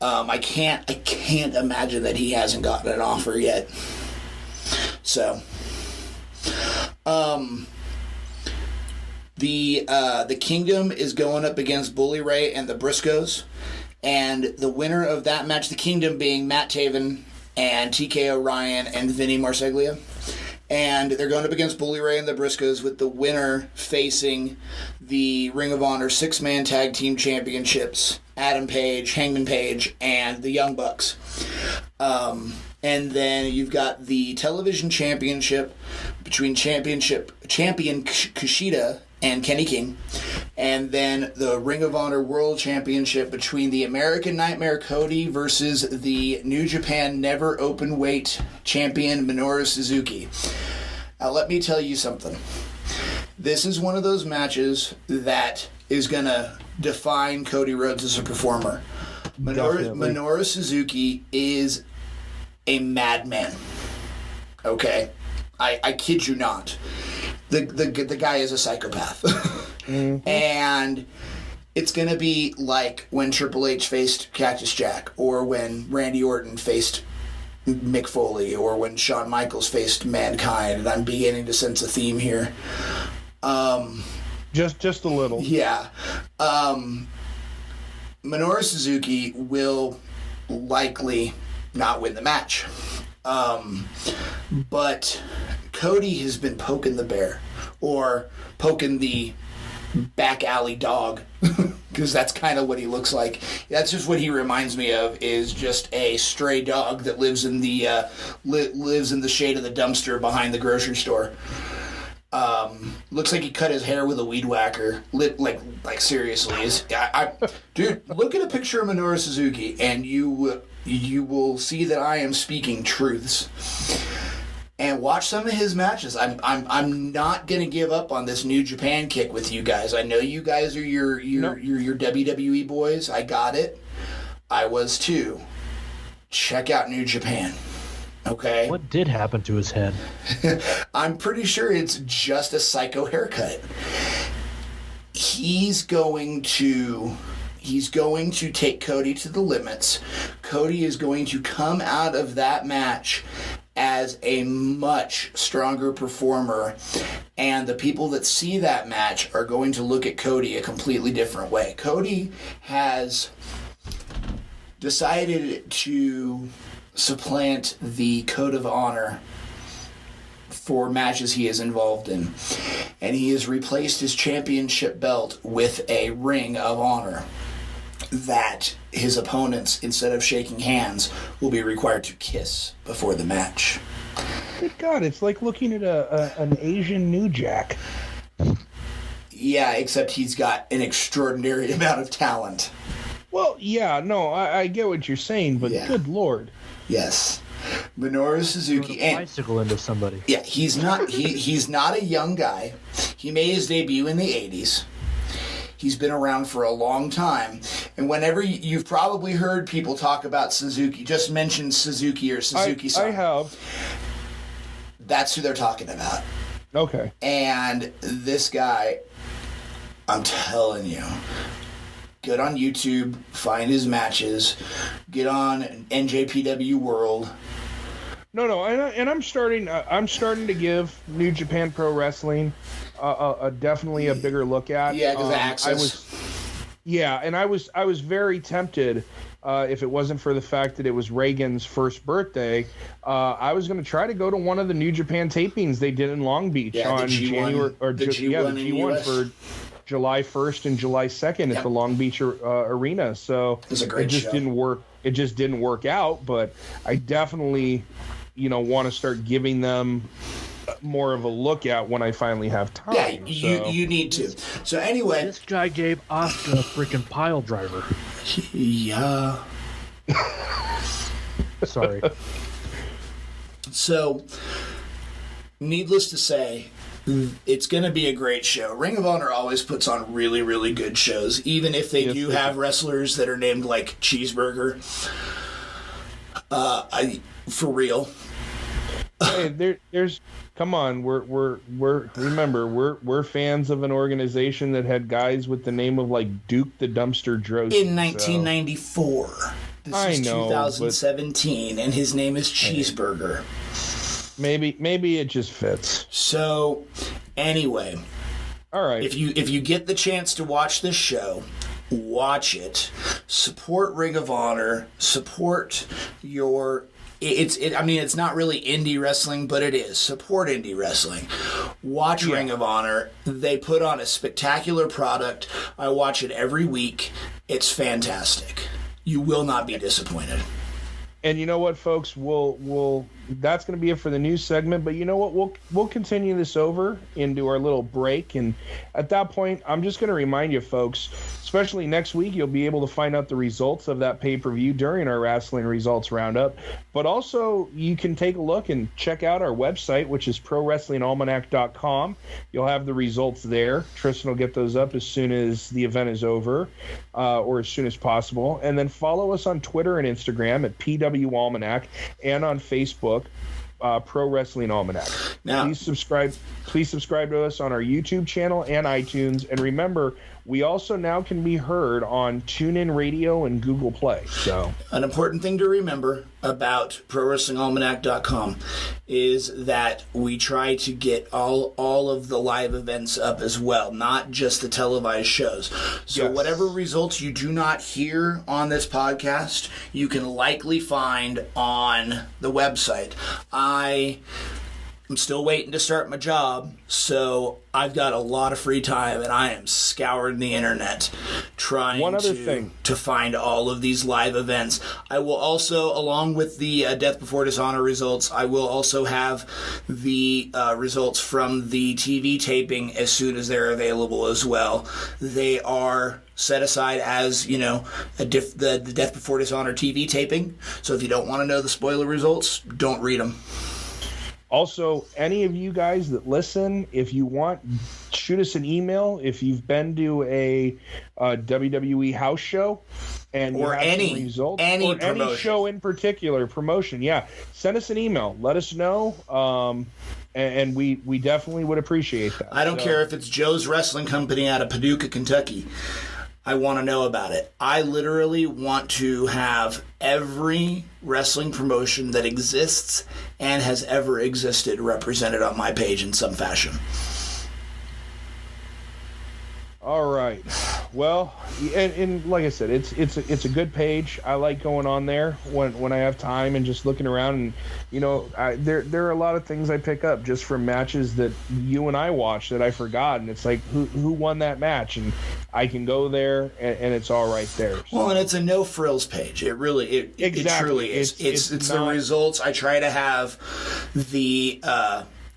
I can't imagine that he hasn't gotten an offer yet. So, the Kingdom is going up against Bully Ray and the Briscoes. And the winner of that match, the Kingdom being Matt Taven and TK O'Ryan and Vinny Marseglia. And they're going up against Bully Ray and the Briscoes, with the winner facing the Ring of Honor 6-man tag team championships, Adam Page, Hangman Page, and the Young Bucks. And then you've got the television championship between champion Kushida and Kenny King. And then the Ring of Honor World Championship between the American Nightmare Cody versus the New Japan Never Open Weight champion Minoru Suzuki. Now, let me tell you something. This is one of those matches that is going to define Cody Rhodes as a performer. Minoru Suzuki is a madman. Okay? I kid you not. The guy is a psychopath. Mm-hmm. And it's going to be like when Triple H faced Cactus Jack, or when Randy Orton faced Mick Foley, or when Shawn Michaels faced Mankind. And I'm beginning to sense a theme here. Just a little. Yeah. Minoru Suzuki will likely not win the match. But Cody has been poking the bear, or poking the back alley dog, because that's kind of what he looks like. That's just what he reminds me of, is just a stray dog that lives in the shade of the dumpster behind the grocery store. Looks like he cut his hair with a weed whacker. Like seriously, dude, look at a picture of Minoru Suzuki, and you will see that I am speaking truths. And watch some of his matches. I'm not gonna give up on this New Japan kick with you guys. I know you guys are your WWE boys. I got it. I was too. Check out New Japan. Okay. What did happen to his head? I'm pretty sure it's just a psycho haircut. He's going to take Cody to the limits. Cody is going to come out of that match as a much stronger performer, and the people that see that match are going to look at Cody a completely different way. Cody has decided to supplant the code of honor for matches he is involved in, and he has replaced his championship belt with a ring of honor that his opponents, instead of shaking hands, will be required to kiss before the match. Good God, it's like looking at an Asian New Jack. Yeah, except he's got an extraordinary amount of talent. Well, yeah, no, I get what you're saying, but good Lord. Yes. Minoru Suzuki. And bicycle into somebody. Yeah, he's not a young guy. He made his debut in the 80s. He's been around for a long time. And whenever you've probably heard people talk about Suzuki, just mention Suzuki or Suzuki-san. I have. That's who they're talking about. Okay. And this guy, I'm telling you, get on YouTube, find his matches, get on NJPW World. No, and I'm starting to give New Japan Pro Wrestling definitely a bigger look at. Yeah, because of Access. I was very tempted. If it wasn't for the fact that it was Reagan's first birthday, I was going to try to go to one of the New Japan tapings they did in Long Beach on January the G1 for July 1st and July 2nd at the Long Beach Arena. So it was a great show. Didn't work. It just didn't work out. But I definitely, want to start giving them more of a look at when I finally have time. Yeah, you need to. So anyway, this guy gave Asuka a freaking pile driver. Yeah. Sorry. So, needless to say, it's going to be a great show. Ring of Honor always puts on really, really good shows, even if they do have wrestlers that are named like Cheeseburger. For real. Hey, there's come on, we're fans of an organization that had guys with the name of like Duke the Dumpster Droese in 1994. This is 2017, and his name is Cheeseburger. Maybe it just fits. So, anyway, all right. If you get the chance to watch this show, watch it. Support Ring of Honor. Support your. It's not really indie wrestling, but it is. Support indie wrestling. Watch Ring of Honor. They put on a spectacular product. I watch it every week. It's fantastic. You will not be disappointed. And you know what, folks? We'll that's going to be it for the news segment. But you know what? We'll continue this over into our little break, and at that point, I'm just going to remind you, folks. Especially next week, you'll be able to find out the results of that pay-per-view during our Wrestling Results Roundup. But also, you can take a look and check out our website, which is ProWrestlingAlmanac.com. You'll have the results there. Tristan will get those up as soon as the event is over, or as soon as possible. And then follow us on Twitter and Instagram at PW Almanac, and on Facebook, Pro Wrestling Almanac. Now, please subscribe to us on our YouTube channel and iTunes. And remember, we also now can be heard on TuneIn Radio and Google Play. So, an important thing to remember about ProWrestlingAlmanac.com is that we try to get all of the live events up as well, not just the televised shows. So whatever results you do not hear on this podcast, you can likely find on the website. I'm still waiting to start my job, so I've got a lot of free time, and I am scouring the internet trying to find all of these live events. I will also, along with the Death Before Dishonor results, I will also have the results from the TV taping as soon as they're available as well. They are set aside as, the Death Before Dishonor TV taping, so if you don't want to know the spoiler results, don't read them. Also, any of you guys that listen, if you want, shoot us an email. If you've been to a WWE house show and or any results, any or promotion. Any show in particular, promotion, send us an email. Let us know, and we definitely would appreciate that. I don't care if it's Joe's Wrestling Company out of Paducah, Kentucky. I want to know about it. I literally want to have every wrestling promotion that exists and has ever existed represented on my page in some fashion. All right. Well, and like I said, it's a good page. I like going on there when I have time and just looking around. And there are a lot of things I pick up just from matches that you and I watched that I forgot. And it's like, who won that match? And I can go there and it's all right there. So. Well, and it's a no frills page. It really it truly is. It's the results. I try to have the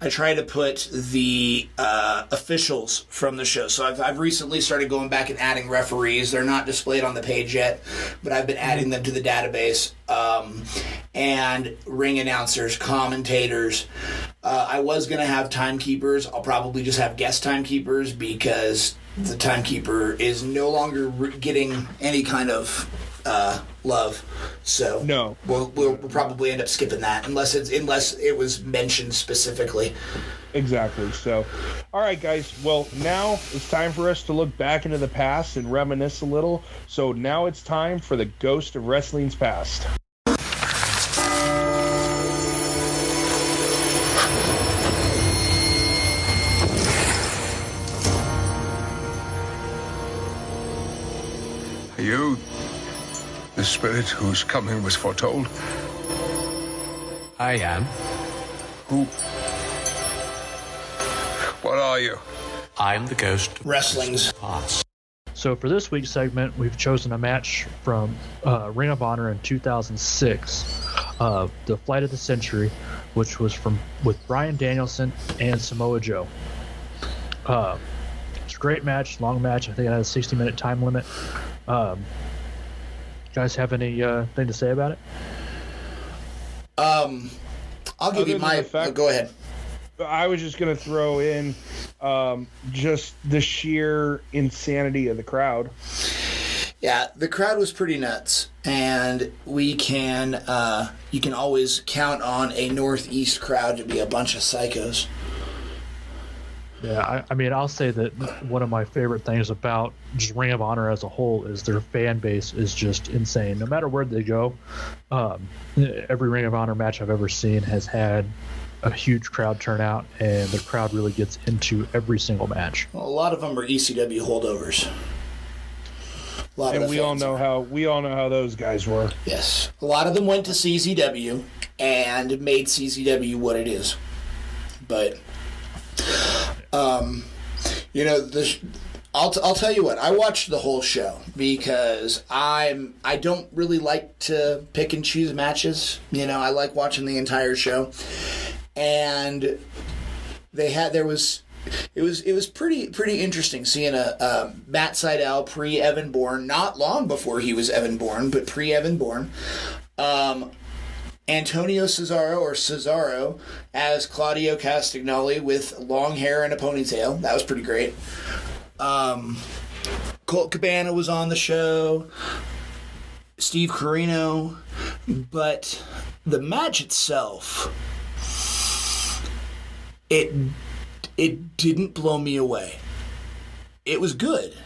I try to put the officials from the show. So I've recently started going back and adding referees. They're not displayed on the page yet, but I've been adding them to the database. And ring announcers, commentators. I was going to have timekeepers. I'll probably just have guest timekeepers because the timekeeper is no longer getting any kind of love. So no, we'll probably end up skipping that unless it was mentioned specifically. Exactly. So, all right, guys. Well, now it's time for us to look back into the past and reminisce a little. So now it's time for the Ghost of Wrestling's Past. Are you the spirit whose coming was foretold? I am. Who? What are you? I'm the ghost of Wrestling's past. So for this week's segment, we've chosen a match from Ring of Honor in 2006, the Flight of the Century, which was with Bryan Danielson and Samoa Joe. It's a great match, long match. I think it had a 60-minute time limit. Guys have any thing to say about it? I'll give you my... go ahead. I was just going to throw in just the sheer insanity of the crowd. Yeah, the crowd was pretty nuts, and you can always count on a Northeast crowd to be a bunch of psychos. Yeah, I mean, I'll say that one of my favorite things about just Ring of Honor as a whole is their fan base is just insane. No matter where they go, every Ring of Honor match I've ever seen has had a huge crowd turnout, and the crowd really gets into every single match. Well, a lot of them are ECW holdovers. And we all know how those guys were. Yes, a lot of them went to CZW and made CZW what it is. But, I'll tell you what. I watched the whole show because I don't really like to pick and choose matches. I like watching the entire show. And it was pretty interesting seeing a Matt Sydal pre-Evan Bourne, not long before he was Evan Bourne, but pre-Evan Bourne. Antonio Cesaro as Claudio Castagnoli with long hair and a ponytail. That was pretty great. Colt Cabana was on the show. Steve Corino. But the match itself... It didn't blow me away. It was good.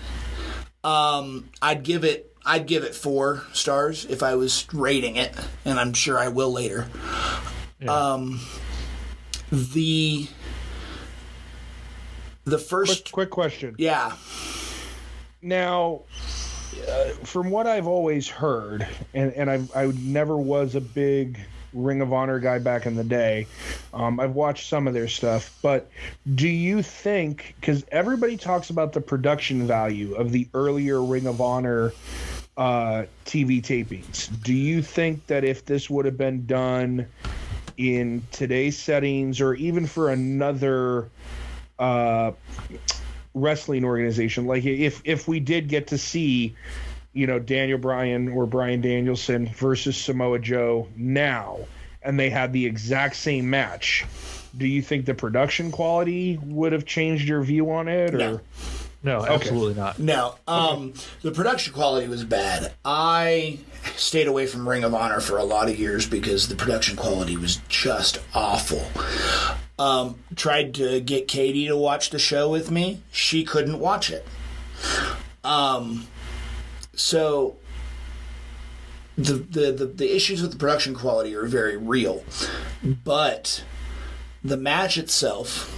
I'd give it 4 stars if I was rating it, and I'm sure I will later. Yeah. The first quick question. Yeah. Now, from what I've always heard, and I never was a big Ring of Honor guy back in the day. I've watched some of their stuff, but do you think, because everybody talks about the production value of the earlier Ring of Honor TV tapings, do you think that if this would have been done in today's settings or even for another wrestling organization, like if we did get to see Daniel Bryan or Bryan Danielson versus Samoa Joe now, and they had the exact same match, do you think the production quality would have changed your view on it? Or No, absolutely not. No. The production quality was bad. I stayed away from Ring of Honor for a lot of years because the production quality was just awful. Tried to get Katie to watch the show with me. She couldn't watch it. So the issues with the production quality are very real, but the match itself,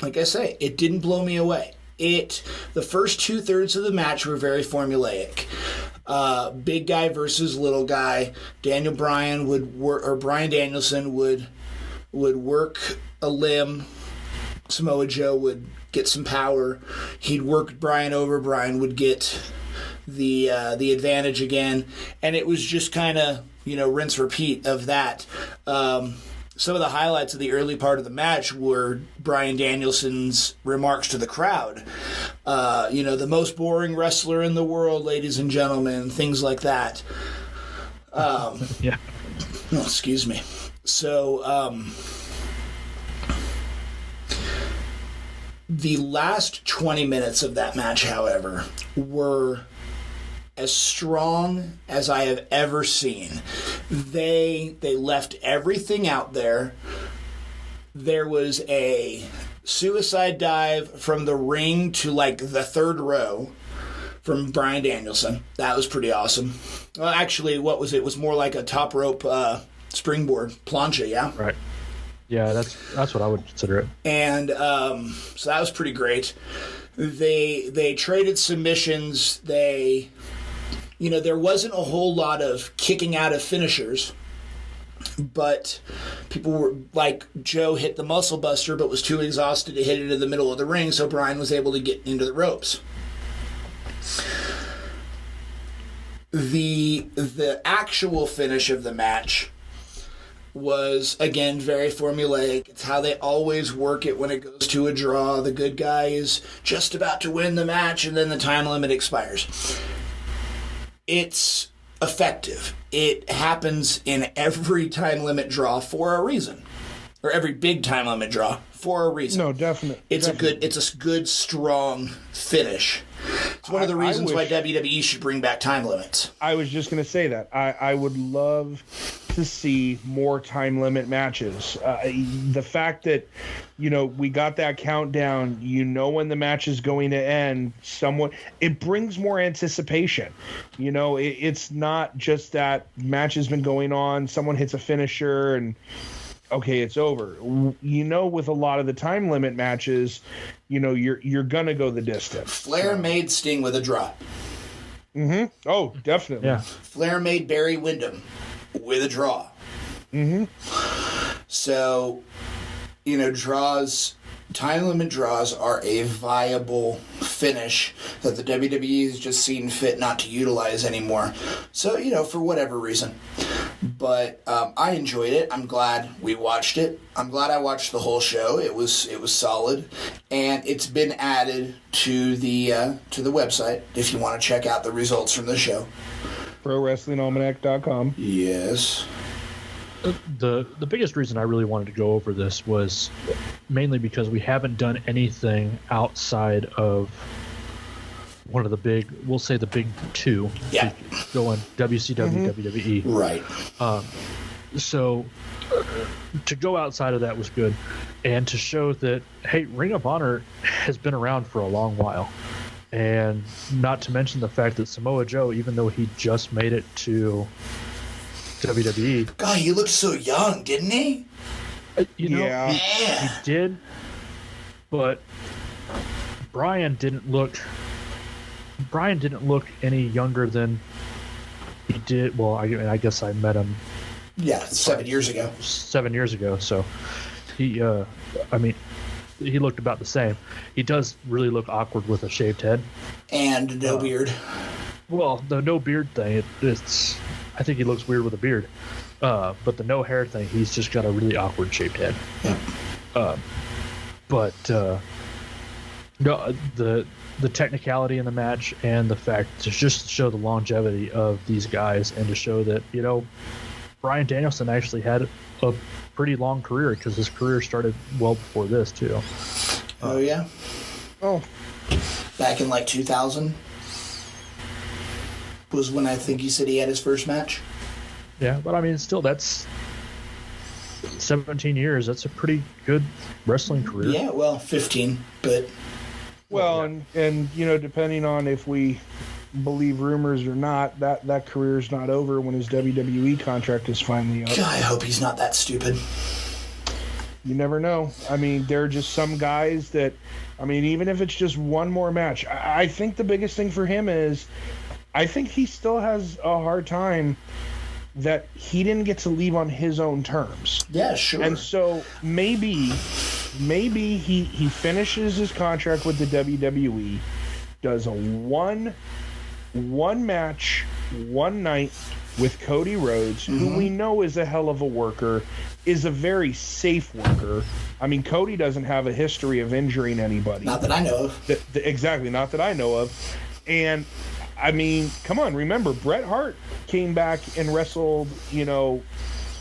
like I say, it didn't blow me away. The first 2/3 of the match were very formulaic. Big guy versus little guy. Bryan Danielson would work a limb. Samoa Joe would get some power. He'd work Bryan over. Bryan would get the advantage again, and it was just kind of rinse repeat of that. some of the highlights of the early part of the match were Bryan Danielson's remarks to the crowd. The most boring wrestler in the world, ladies and gentlemen, things like that. Yeah. Oh, excuse me. So, the last 20 minutes of that match, however, were as strong as I have ever seen. They left everything out there. There was a suicide dive from the ring to like the third row from Bryan Danielson. That was pretty awesome. Well, actually, what was it? It was more like a top rope springboard plancha, yeah? Right. Yeah, that's what I would consider it. And so that was pretty great. They traded submissions. There wasn't a whole lot of kicking out of finishers, but people were like, Joe hit the muscle buster but was too exhausted to hit it in the middle of the ring, so Bryan was able to get into the ropes. The actual finish of the match was, again, very formulaic. It's how they always work it when it goes to a draw. The good guy is just about to win the match, and then the time limit expires. It's effective. It happens in every time limit draw for a reason. Or every big time limit draw for a reason. No, definitely. It's a good, strong finish. It's one of the reasons why WWE should bring back time limits. I was just going to say that. I would love to see more time limit matches. The fact that, we got that countdown, when the match is going to end, it brings more anticipation. It's not just that match has been going on, someone hits a finisher and okay, it's over. With a lot of the time limit matches, you're gonna go the distance. Flair made Sting with a drop. Mm-hmm. Oh, definitely. Yeah. Flair made Barry Windham with a draw. Mm-hmm. So, time limit draws are a viable finish that the WWE has just seen fit not to utilize anymore. So, for whatever reason. But I enjoyed it. I'm glad we watched it. I'm glad I watched the whole show. It was solid, and it's been added to the website if you want to check out the results from the show. ProWrestlingAlmanac.com. Yes. The biggest reason I really wanted to go over this was mainly because we haven't done anything outside of one of the big, we'll say the big two. Yeah. Going WCW, WWE. Right. So to go outside of that was good. And to show that, hey, Ring of Honor has been around for a long while. And not to mention the fact that Samoa Joe, even though he just made it to WWE. God, he looked so young, didn't he? Yeah. He did. But Bryan didn't look any younger than he did. Well, I guess I met him. Yeah, 7 years ago. 7 years ago. So he looked about the same. He does really look awkward with a shaved head and no beard. Well, the no beard thing, it's. I think he looks weird with a beard. But the no hair thing, he's just got a really awkward shaped head. Yeah. No, the technicality in the match and the fact to just show the longevity of these guys and to show that, Bryan Danielson actually had a pretty long career because his career started well before this too. Oh, yeah? Oh. Back in like 2000 was when I think he said he had his first match. Yeah, but I mean, still, that's 17 years. That's a pretty good wrestling career. Yeah, well, 15, but... Well, and depending on if we believe rumors or not, that career's not over when his WWE contract is finally up. God, I hope he's not that stupid. You never know. I mean, there are just some guys that, even if it's just one more match, I think the biggest thing for him is, I think he still has a hard time that he didn't get to leave on his own terms. Yeah, sure. And so maybe he finishes his contract with the WWE, does a one match, one night with Cody Rhodes, who we know is a hell of a worker, is a very safe worker. I mean, Cody doesn't have a history of injuring anybody. Not that I know of. Exactly, not that I know of. And, I mean, come on, remember, Bret Hart came back and wrestled,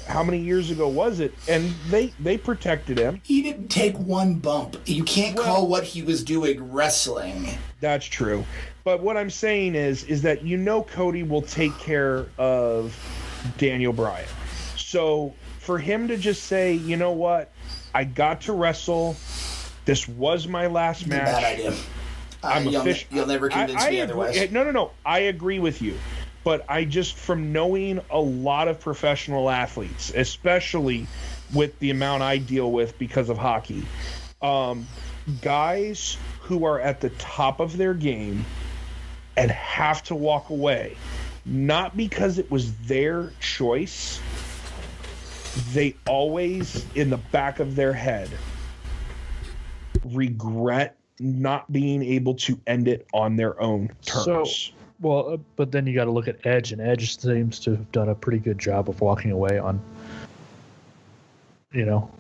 how many years ago was it? And they protected him. He didn't take one bump. You can't call what he was doing wrestling. That's true. But what I'm saying is that Cody will take care of Daniel Bryan. So for him to just say, you know what, I got to wrestle. This was my last match. Bad idea. You'll never convince me otherwise. No. I agree with you. But I just, from knowing a lot of professional athletes, especially with the amount I deal with because of hockey, guys who are at the top of their game and have to walk away, not because it was their choice, they always, in the back of their head, regret not being able to end it on their own terms. But then you got to look at Edge, and Edge seems to have done a pretty good job of walking away on,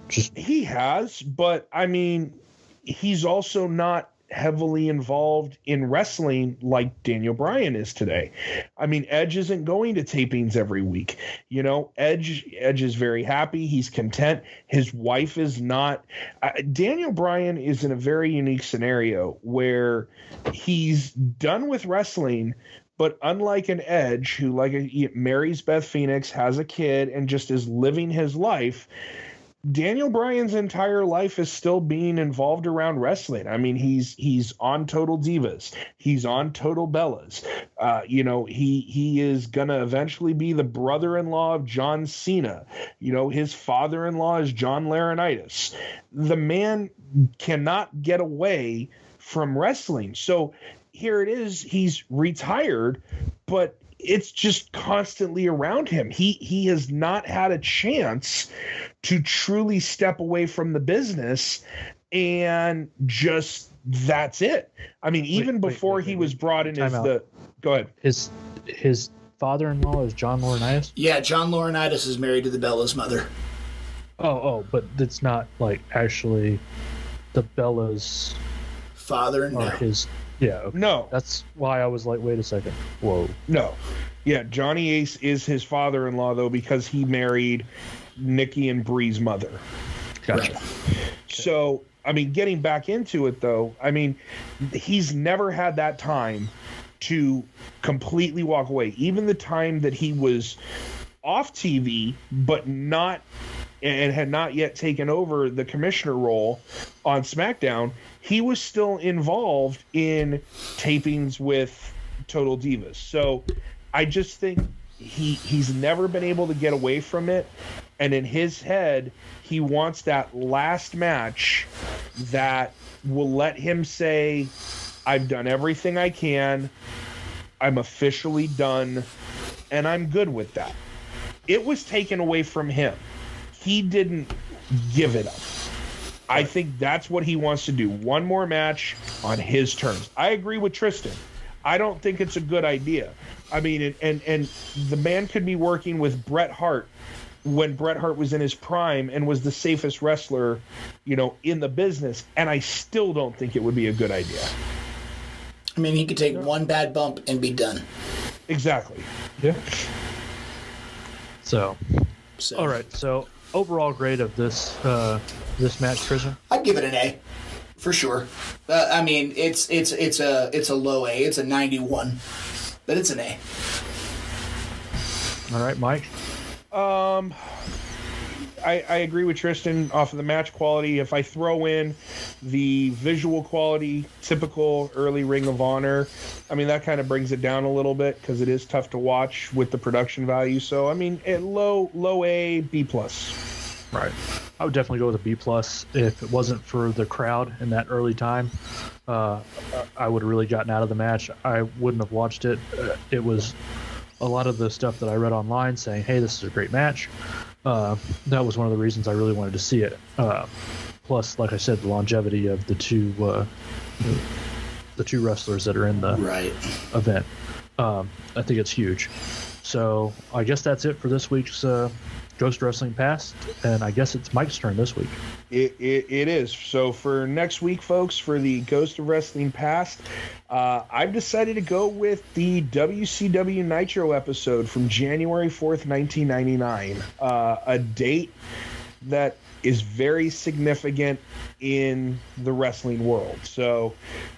just... He has, but, I mean, he's also not heavily involved in wrestling like Daniel Bryan is today. I mean, Edge isn't going to tapings every week. Edge is very happy. He's content. His wife is not. Daniel Bryan is in a very unique scenario where he's done with wrestling, but unlike an Edge who he marries Beth Phoenix, has a kid, and just is living his life, Daniel Bryan's entire life is still being involved around wrestling. I mean, he's on Total Divas. He's on Total Bellas. He is going to eventually be the brother-in-law of John Cena. His father-in-law is John Laurinaitis. The man cannot get away from wrestling. So here it is. He's retired, but it's just constantly around him. He has not had a chance to truly step away from the business, and just that's it. I mean, even before he was brought in as the... Go ahead. His father-in-law is John Laurinaitis? Yeah, John Laurinaitis is married to the Bella's mother. Oh, but it's not actually the Bella's father and his... Yeah. Okay. No. That's why I was like, wait a second. Whoa. No. Yeah, Johnny Ace is his father-in-law, though, because he married Nikki and Bree's mother. Gotcha. Right. So, I mean, getting back into it, though, I mean, he's never had that time to completely walk away. Even the time that he was off TV, but not... and had not yet taken over the commissioner role on SmackDown, he was still involved in tapings with Total Divas. So I just think he's never been able to get away from it. And in his head, he wants that last match that will let him say, I've done everything I can. I'm officially done. And I'm good with that. It was taken away from him. He didn't give it up. I think that's what he wants to do. One more match on his terms. I agree with Tristan. I don't think it's a good idea. I mean, and the man could be working with Bret Hart when Bret Hart was in his prime and was the safest wrestler, in the business, and I still don't think it would be a good idea. I mean, he could take one bad bump and be done. Exactly. Yeah. So. All right. So overall grade of this match, Tristan? I'd give it an A, for sure. I mean, it's a low A. It's a 91, but it's an A. All right, Mike. I agree with Tristan off of the match quality. If I throw in the visual quality, typical early Ring of Honor, I mean, that kind of brings it down a little bit because it is tough to watch with the production value. So, I mean, at low A, B+. Right. I would definitely go with a B+. If it wasn't for the crowd in that early time, I would have really gotten out of the match. I wouldn't have watched it. It was a lot of the stuff that I read online saying, hey, this is a great match. That was one of the reasons I really wanted to see it. Plus, like I said, the longevity of the two wrestlers that are in the event. I think it's huge. So I guess that's it for this week's Ghost Wrestling Past, and I guess it's Mike's turn this week. It is. So for next week, folks, for the Ghost of Wrestling Past, I've decided to go with the WCW Nitro episode from January 4th, 1999, a date that is very significant in the wrestling world. So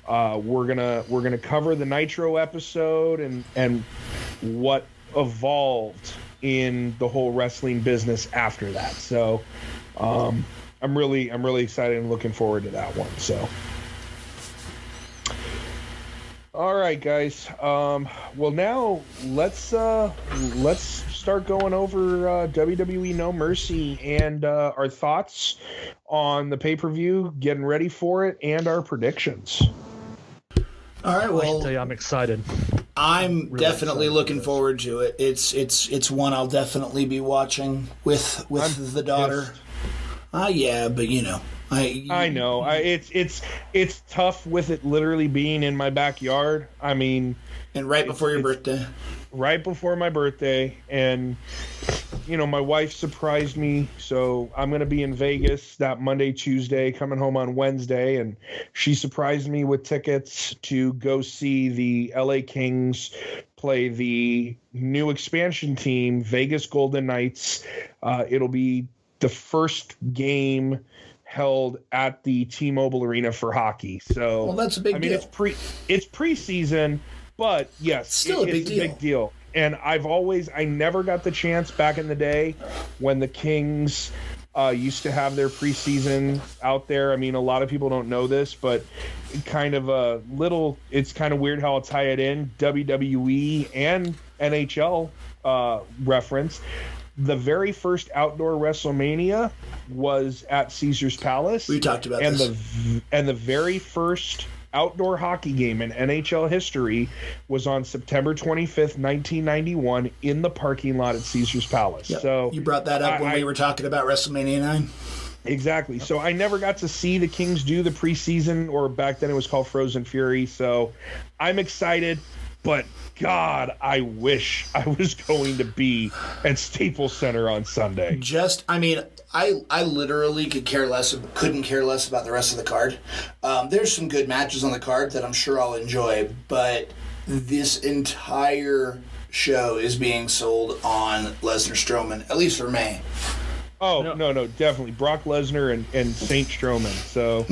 we're gonna cover the Nitro episode and what evolved in the whole wrestling business after that. So I'm really excited and looking forward to that one. So all right, guys. Well, now let's start going over WWE No Mercy and our thoughts on the pay-per-view, getting ready for it, and our predictions. All right. I Well, can tell you, I'm excited. I'm Really definitely excited looking for this. forward to it. It's one I'll definitely be watching with the daughter. Yeah, but you know, I know. It's tough with it literally being in my backyard. I mean, and right before your birthday. Right before my birthday, and you know, my wife surprised me, so I'm going to be in Vegas that Monday, Tuesday, coming home on Wednesday, and she surprised me with tickets to go see the LA Kings play the new expansion team, Vegas Golden Knights. It'll be the first game held at the T-Mobile Arena for hockey. So, Well, that's a big deal. It's preseason, but yes, Still a big deal. And I never got the chance back in the day when the Kings used to have their preseason out there. I mean, a lot of people don't know this, but it's kind of weird how I'll tie it in. WWE and NHL reference. The very first outdoor WrestleMania was at Caesar's Palace. We talked about this. And the very first outdoor hockey game in NHL history was on September 25th, 1991 in the parking lot at Caesar's Palace. Yep. So You brought that up when we were talking about WrestleMania 9. Exactly. So I never got to see the Kings do the preseason, or back then it was called Frozen Fury. So I'm excited, but God, I wish I was going to be at Staples Center on Sunday. I literally couldn't care less about the rest of the card. There's some good matches on the card that I'm sure I'll enjoy, but this entire show is being sold on Lesnar Strowman, at least for me. Oh, no, definitely. Brock Lesnar and Saint Strowman. So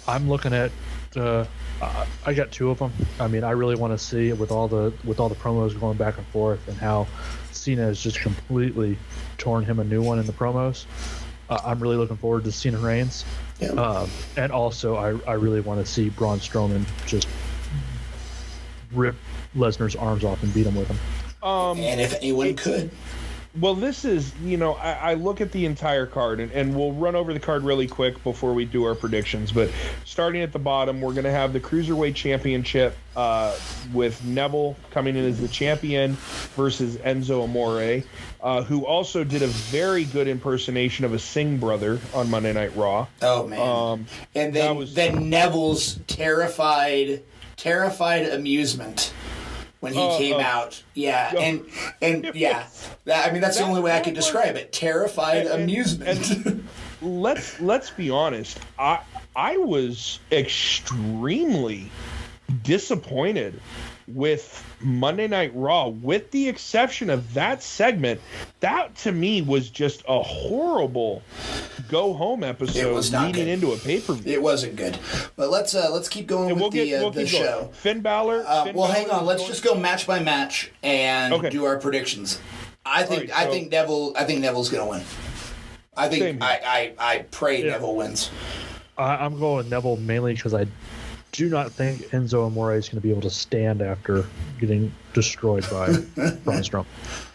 I'm looking at. I got two of them. I mean, I really want to see with all the promos going back and forth and how Cena has just completely torn him a new one in the promos. I'm really looking forward to Cena Reigns. Yeah. And also, I really want to see Braun Strowman just rip Lesnar's arms off and beat him with them. And if anyone could. Well, this is, I look at the entire card, and we'll run over the card really quick before we do our predictions. But starting at the bottom, we're going to have the Cruiserweight Championship with Neville coming in as the champion versus Enzo Amore, who also did a very good impersonation of a Singh brother on Monday Night Raw. Oh, man. And then Neville's terrified amusement when he came out. Yeah, and yeah. That's the only way I could describe it. Terrified amusement. And let's be honest. I was extremely disappointed with Monday Night Raw, with the exception of that segment. That to me was just a horrible go home episode leading into a pay-per-view. It wasn't good. But let's keep going with the show. Going. Finn Balor. Hang on. Let's just go match by match and do our predictions. I think Neville's going to win. I pray Neville wins. I'm going Neville mainly because I do not think Enzo Amore is going to be able to stand after getting destroyed by Braun Strowman.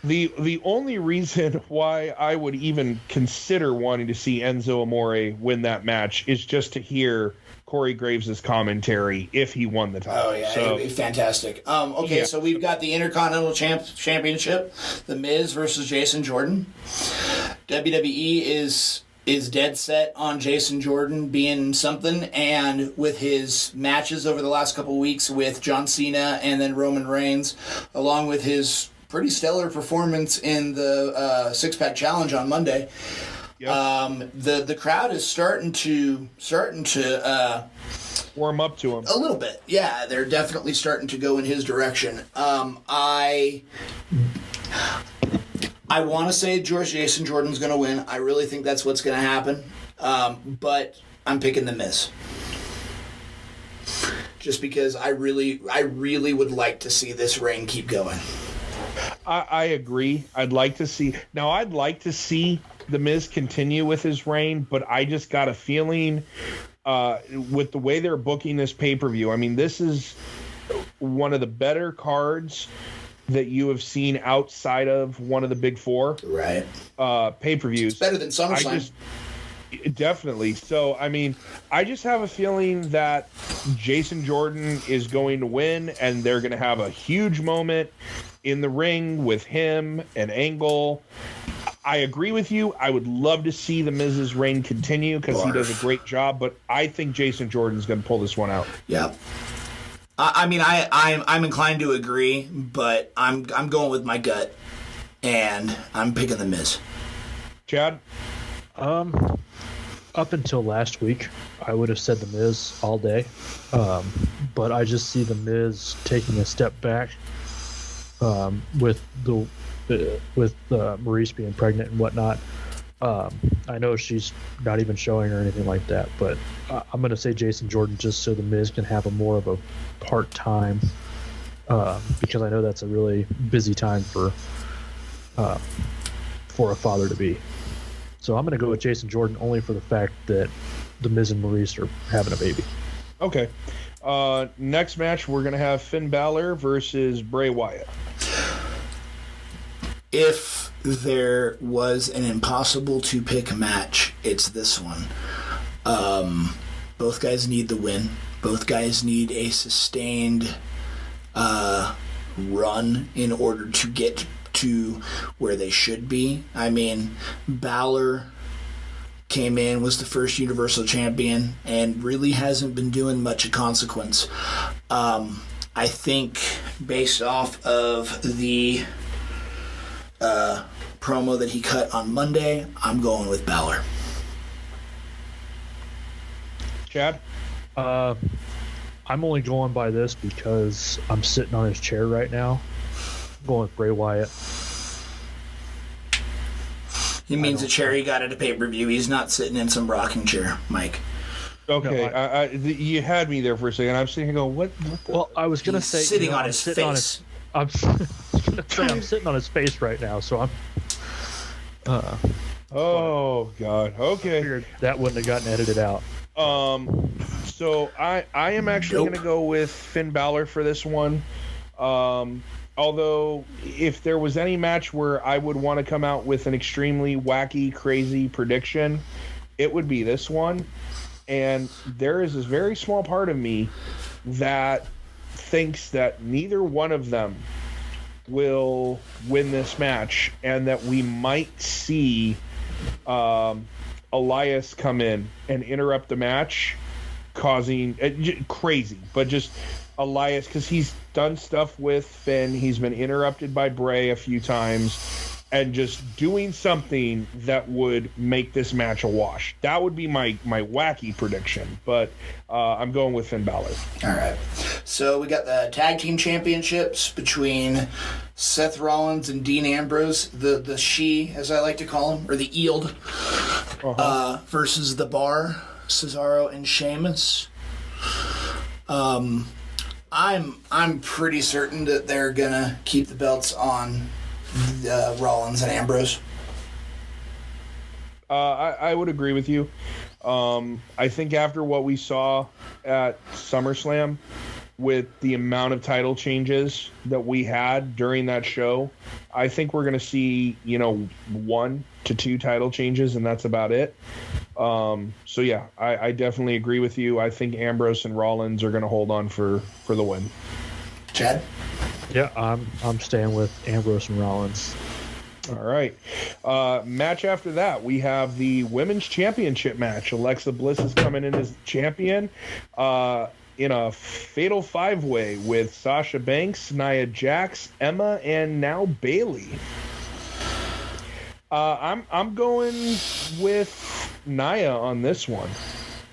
The only reason why I would even consider wanting to see Enzo Amore win that match is just to hear Corey Graves' commentary if he won the title. Oh, yeah, it'd be fantastic. So we've got the Intercontinental Championship, The Miz versus Jason Jordan. WWE is dead set on Jason Jordan being something, and with his matches over the last couple of weeks with John Cena and then Roman Reigns, along with his pretty stellar performance in the six-pack challenge on Monday. Yep. The crowd is starting to warm up to him a little bit. Yeah, they're definitely starting to go in his direction. I want to say Jason Jordan's going to win. I really think that's what's going to happen. But I'm picking The Miz. Just because I really would like to see this reign keep going. I agree. I'd like to see The Miz continue with his reign, but I just got a feeling with the way they're booking this pay-per-view. I mean, this is one of the better cards that you have seen outside of one of the big four. Right. Pay-per-views. It's better than SummerSlam. Definitely. So, I mean, I just have a feeling that Jason Jordan is going to win, and they're going to have a huge moment in the ring with him and Angle. I agree with you. I would love to see The Miz's reign continue because he does a great job, but I think Jason Jordan's going to pull this one out. Yeah. I mean, I'm inclined to agree, but I'm going with my gut, and I'm picking The Miz. Chad? Up until last week, I would have said The Miz all day, but I just see The Miz taking a step back with Maurice being pregnant and whatnot. I know she's not even showing or anything like that, but I'm going to say Jason Jordan just so The Miz can have a more of a part-time, because I know that's a really busy time for a father-to-be. So I'm going to go with Jason Jordan only for the fact that The Miz and Maurice are having a baby. Okay. Next match, we're going to have Finn Balor versus Bray Wyatt. If there was an impossible-to-pick match, it's this one. Both guys need the win. Both guys need a sustained run in order to get to where they should be. I mean, Balor came in, was the first Universal Champion, and really hasn't been doing much of consequence. I think based off of the promo that he cut on Monday, I'm going with Balor. Chad? I'm only going by this because I'm sitting on his chair right now. I'm going with Bray Wyatt. He means a chair he got at a pay-per-view. He's not sitting in some rocking chair, Mike. Okay, no, you had me there for a second. I'm sitting here going, what well, I was going to say... sitting on his face. I'm sitting on his face right now, so I'm... oh, God. Okay. I figured that wouldn't have gotten edited out. So I am actually going to go with Finn Balor for this one. Although, if there was any match where I would want to come out with an extremely wacky, crazy prediction, it would be this one. And there is this very small part of me that thinks that neither one of them will win this match, and that we might see Elias come in and interrupt the match, causing crazy, but just Elias, because he's done stuff with Finn, he's been interrupted by Bray a few times, and just doing something that would make this match a wash. That would be my wacky prediction, but I'm going with Finn Balor. All right. So we got the tag team championships between Seth Rollins and Dean Ambrose, the She, as I like to call him, or the Eeld, versus the Bar, Cesaro and Sheamus. I'm pretty certain that they're gonna keep the belts on Rollins and Ambrose. I would agree with you. I think after what we saw at SummerSlam, with the amount of title changes that we had during that show, I think we're going to see, 1 to 2 title changes, and that's about it. So yeah, I definitely agree with you. I think Ambrose and Rollins are going to hold on for the win. Chad? Yeah, I'm staying with Ambrose and Rollins. All right. Match after that, we have the Women's Championship match. Alexa Bliss is coming in as champion. in a fatal 5-way with Sasha Banks, Nia Jax, Emma, and now Bayley. I'm going with Nia on this one.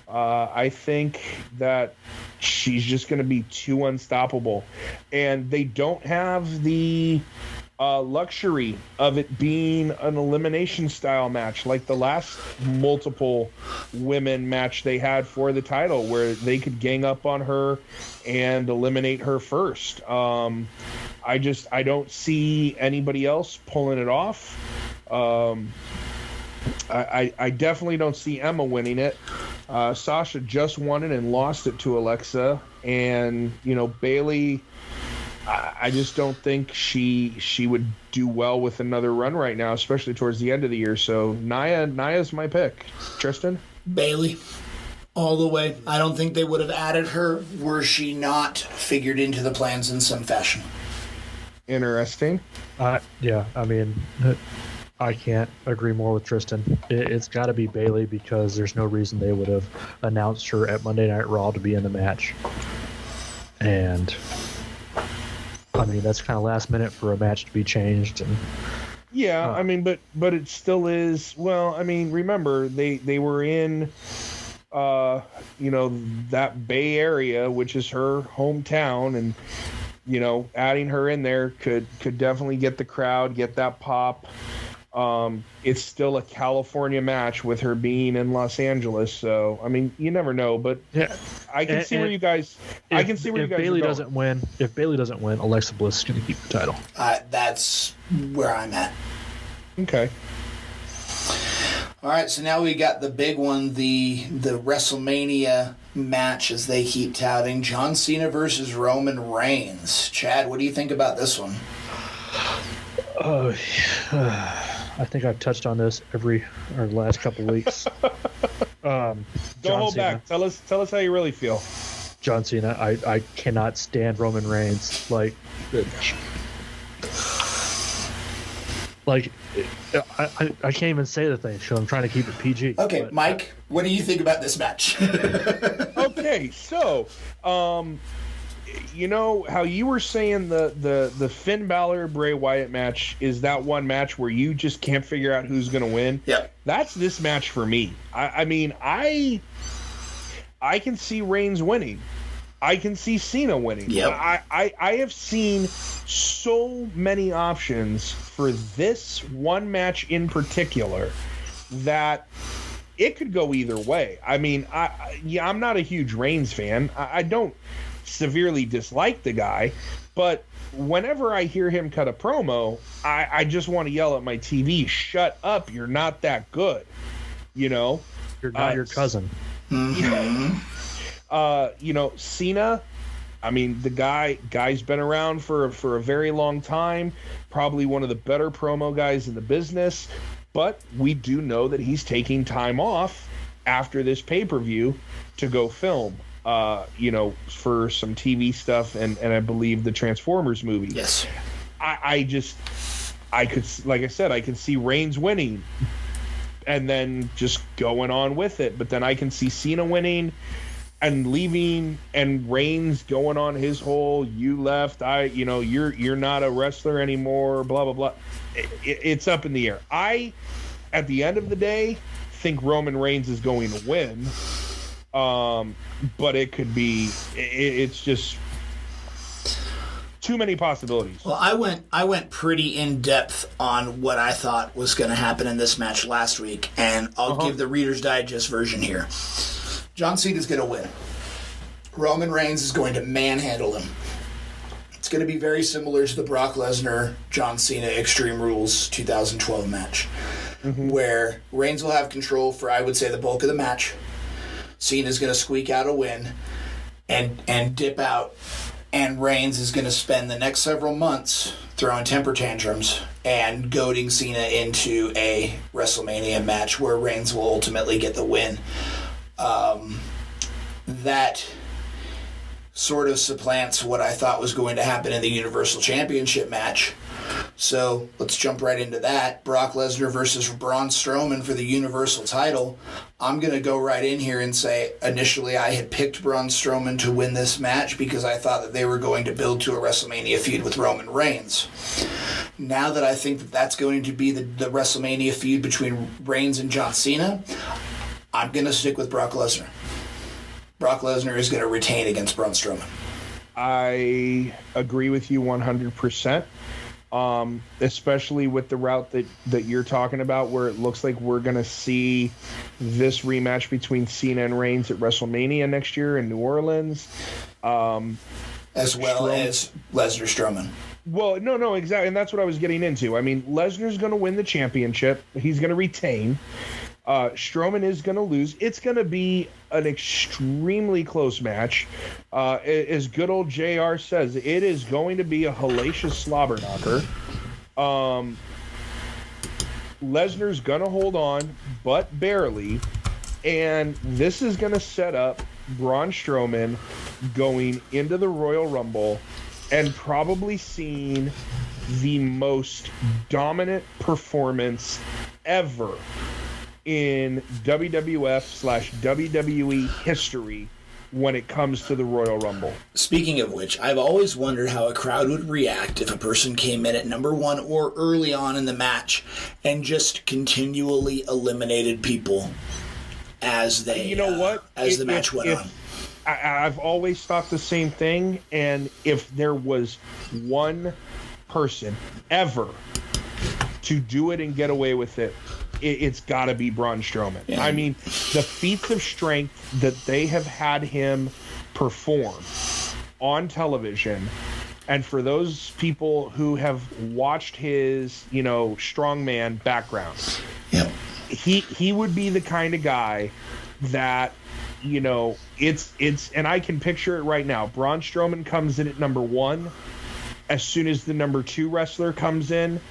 I think that she's just going to be too unstoppable, and they don't have the luxury of it being an elimination style match like the last multiple women match they had for the title, where they could gang up on her and eliminate her first. I don't see anybody else pulling it off. I definitely don't see Emma winning it. Sasha just won it and lost it to Alexa, and Bayley, I just don't think she would do well with another run right now, especially towards the end of the year. So Nia's my pick. Tristan? Bayley, all the way. I don't think they would have added her were she not figured into the plans in some fashion. Interesting. Yeah, I mean, I can't agree more with Tristan. It's got to be Bayley, because there's no reason they would have announced her at Monday Night Raw to be in the match. And I mean, that's kind of last minute for a match to be changed. And yeah, I mean, but it still is. Well, I mean, remember they were in that Bay Area, which is her hometown, and adding her in there could definitely get the crowd, get that pop. It's still a California match with her being in Los Angeles, so I mean, you never know. But yeah, I can see where you guys. I can see where you guys. If Bayley doesn't win, Alexa Bliss is going to keep the title. That's where I'm at. Okay. All right, so now we got the big one, the WrestleMania match, as they keep touting, John Cena versus Roman Reigns. Chad, what do you think about this one? I think I've touched on this last couple weeks. Don't hold back. Tell us how you really feel. John Cena. I cannot stand Roman Reigns. I can't even say the thing, so I'm trying to keep it PG. Okay, Mike, what do you think about this match? Okay, so how you were saying the Finn Balor Bray Wyatt match is that one match where you just can't figure out who's going to win? Yep. That's this match for me. I mean, I can see Reigns winning. I can see Cena winning. Yep. I have seen so many options for this one match in particular that it could go either way. I mean, I'm not a huge Reigns fan. I don't severely dislike the guy, but whenever I hear him cut a promo, I just want to yell at my TV, "Shut up, you're not that good." You're not your cousin. Mm-hmm. Cena, I mean, the guy's been around for a very long time, probably one of the better promo guys in the business, but we do know that he's taking time off after this pay-per-view to go film, for some TV stuff and I believe the Transformers movie. Yes. I could, like I said, I can see Reigns winning and then just going on with it, but then I can see Cena winning and leaving, and Reigns going on his whole "you left, you're not a wrestler anymore," blah blah blah. It's up in the air. At the end of the day, think Roman Reigns is going to win, but it could be. It's just too many possibilities. Well, I went pretty in depth on what I thought was going to happen in this match last week, and I'll give the Reader's Digest version here. John Cena's going to win. Roman Reigns is going to manhandle him. It's going to be very similar to the Brock Lesnar, John Cena Extreme Rules 2012 match, where Reigns will have control for, I would say, the bulk of the match. Cena's going to squeak out a win and dip out, and Reigns is going to spend the next several months throwing temper tantrums and goading Cena into a WrestleMania match where Reigns will ultimately get the win. That sort of supplants what I thought was going to happen in the Universal Championship match. So let's jump right into that. Brock Lesnar versus Braun Strowman for the Universal title. I'm going to go right in here and say initially I had picked Braun Strowman to win this match because I thought that they were going to build to a WrestleMania feud with Roman Reigns. Now that I think that that's going to be the WrestleMania feud between Reigns and John Cena, I'm going to stick with Brock Lesnar. Brock Lesnar is going to retain against Braun Strowman. I agree with you 100%. Especially with the route that you're talking about, where it looks like we're going to see this rematch between Cena and Reigns at WrestleMania next year in New Orleans. As well as Lesnar Strowman. Well, no, exactly. And that's what I was getting into. I mean, Lesnar's going to win the championship. He's going to retain. Strowman is going to lose. It's going to be an extremely close match. As good old JR says, it is going to be a hellacious slobber knocker. Lesnar's going to hold on, but barely. And this is going to set up Braun Strowman going into the Royal Rumble and probably seeing the most dominant performance ever in WWF/WWE history when it comes to the Royal Rumble. Speaking of which, I've always wondered how a crowd would react if a person came in at number one or early on in the match and just continually eliminated people as they, the match went on. I've always thought the same thing, and if there was one person ever to do it and get away with it, it's got to be Braun Strowman. Yeah. I mean, the feats of strength that they have had him perform on television, and for those people who have watched his, strongman background, yep. he would be the kind of guy that, it's, and I can picture it right now. Braun Strowman comes in at number one. As soon as the number two wrestler comes in,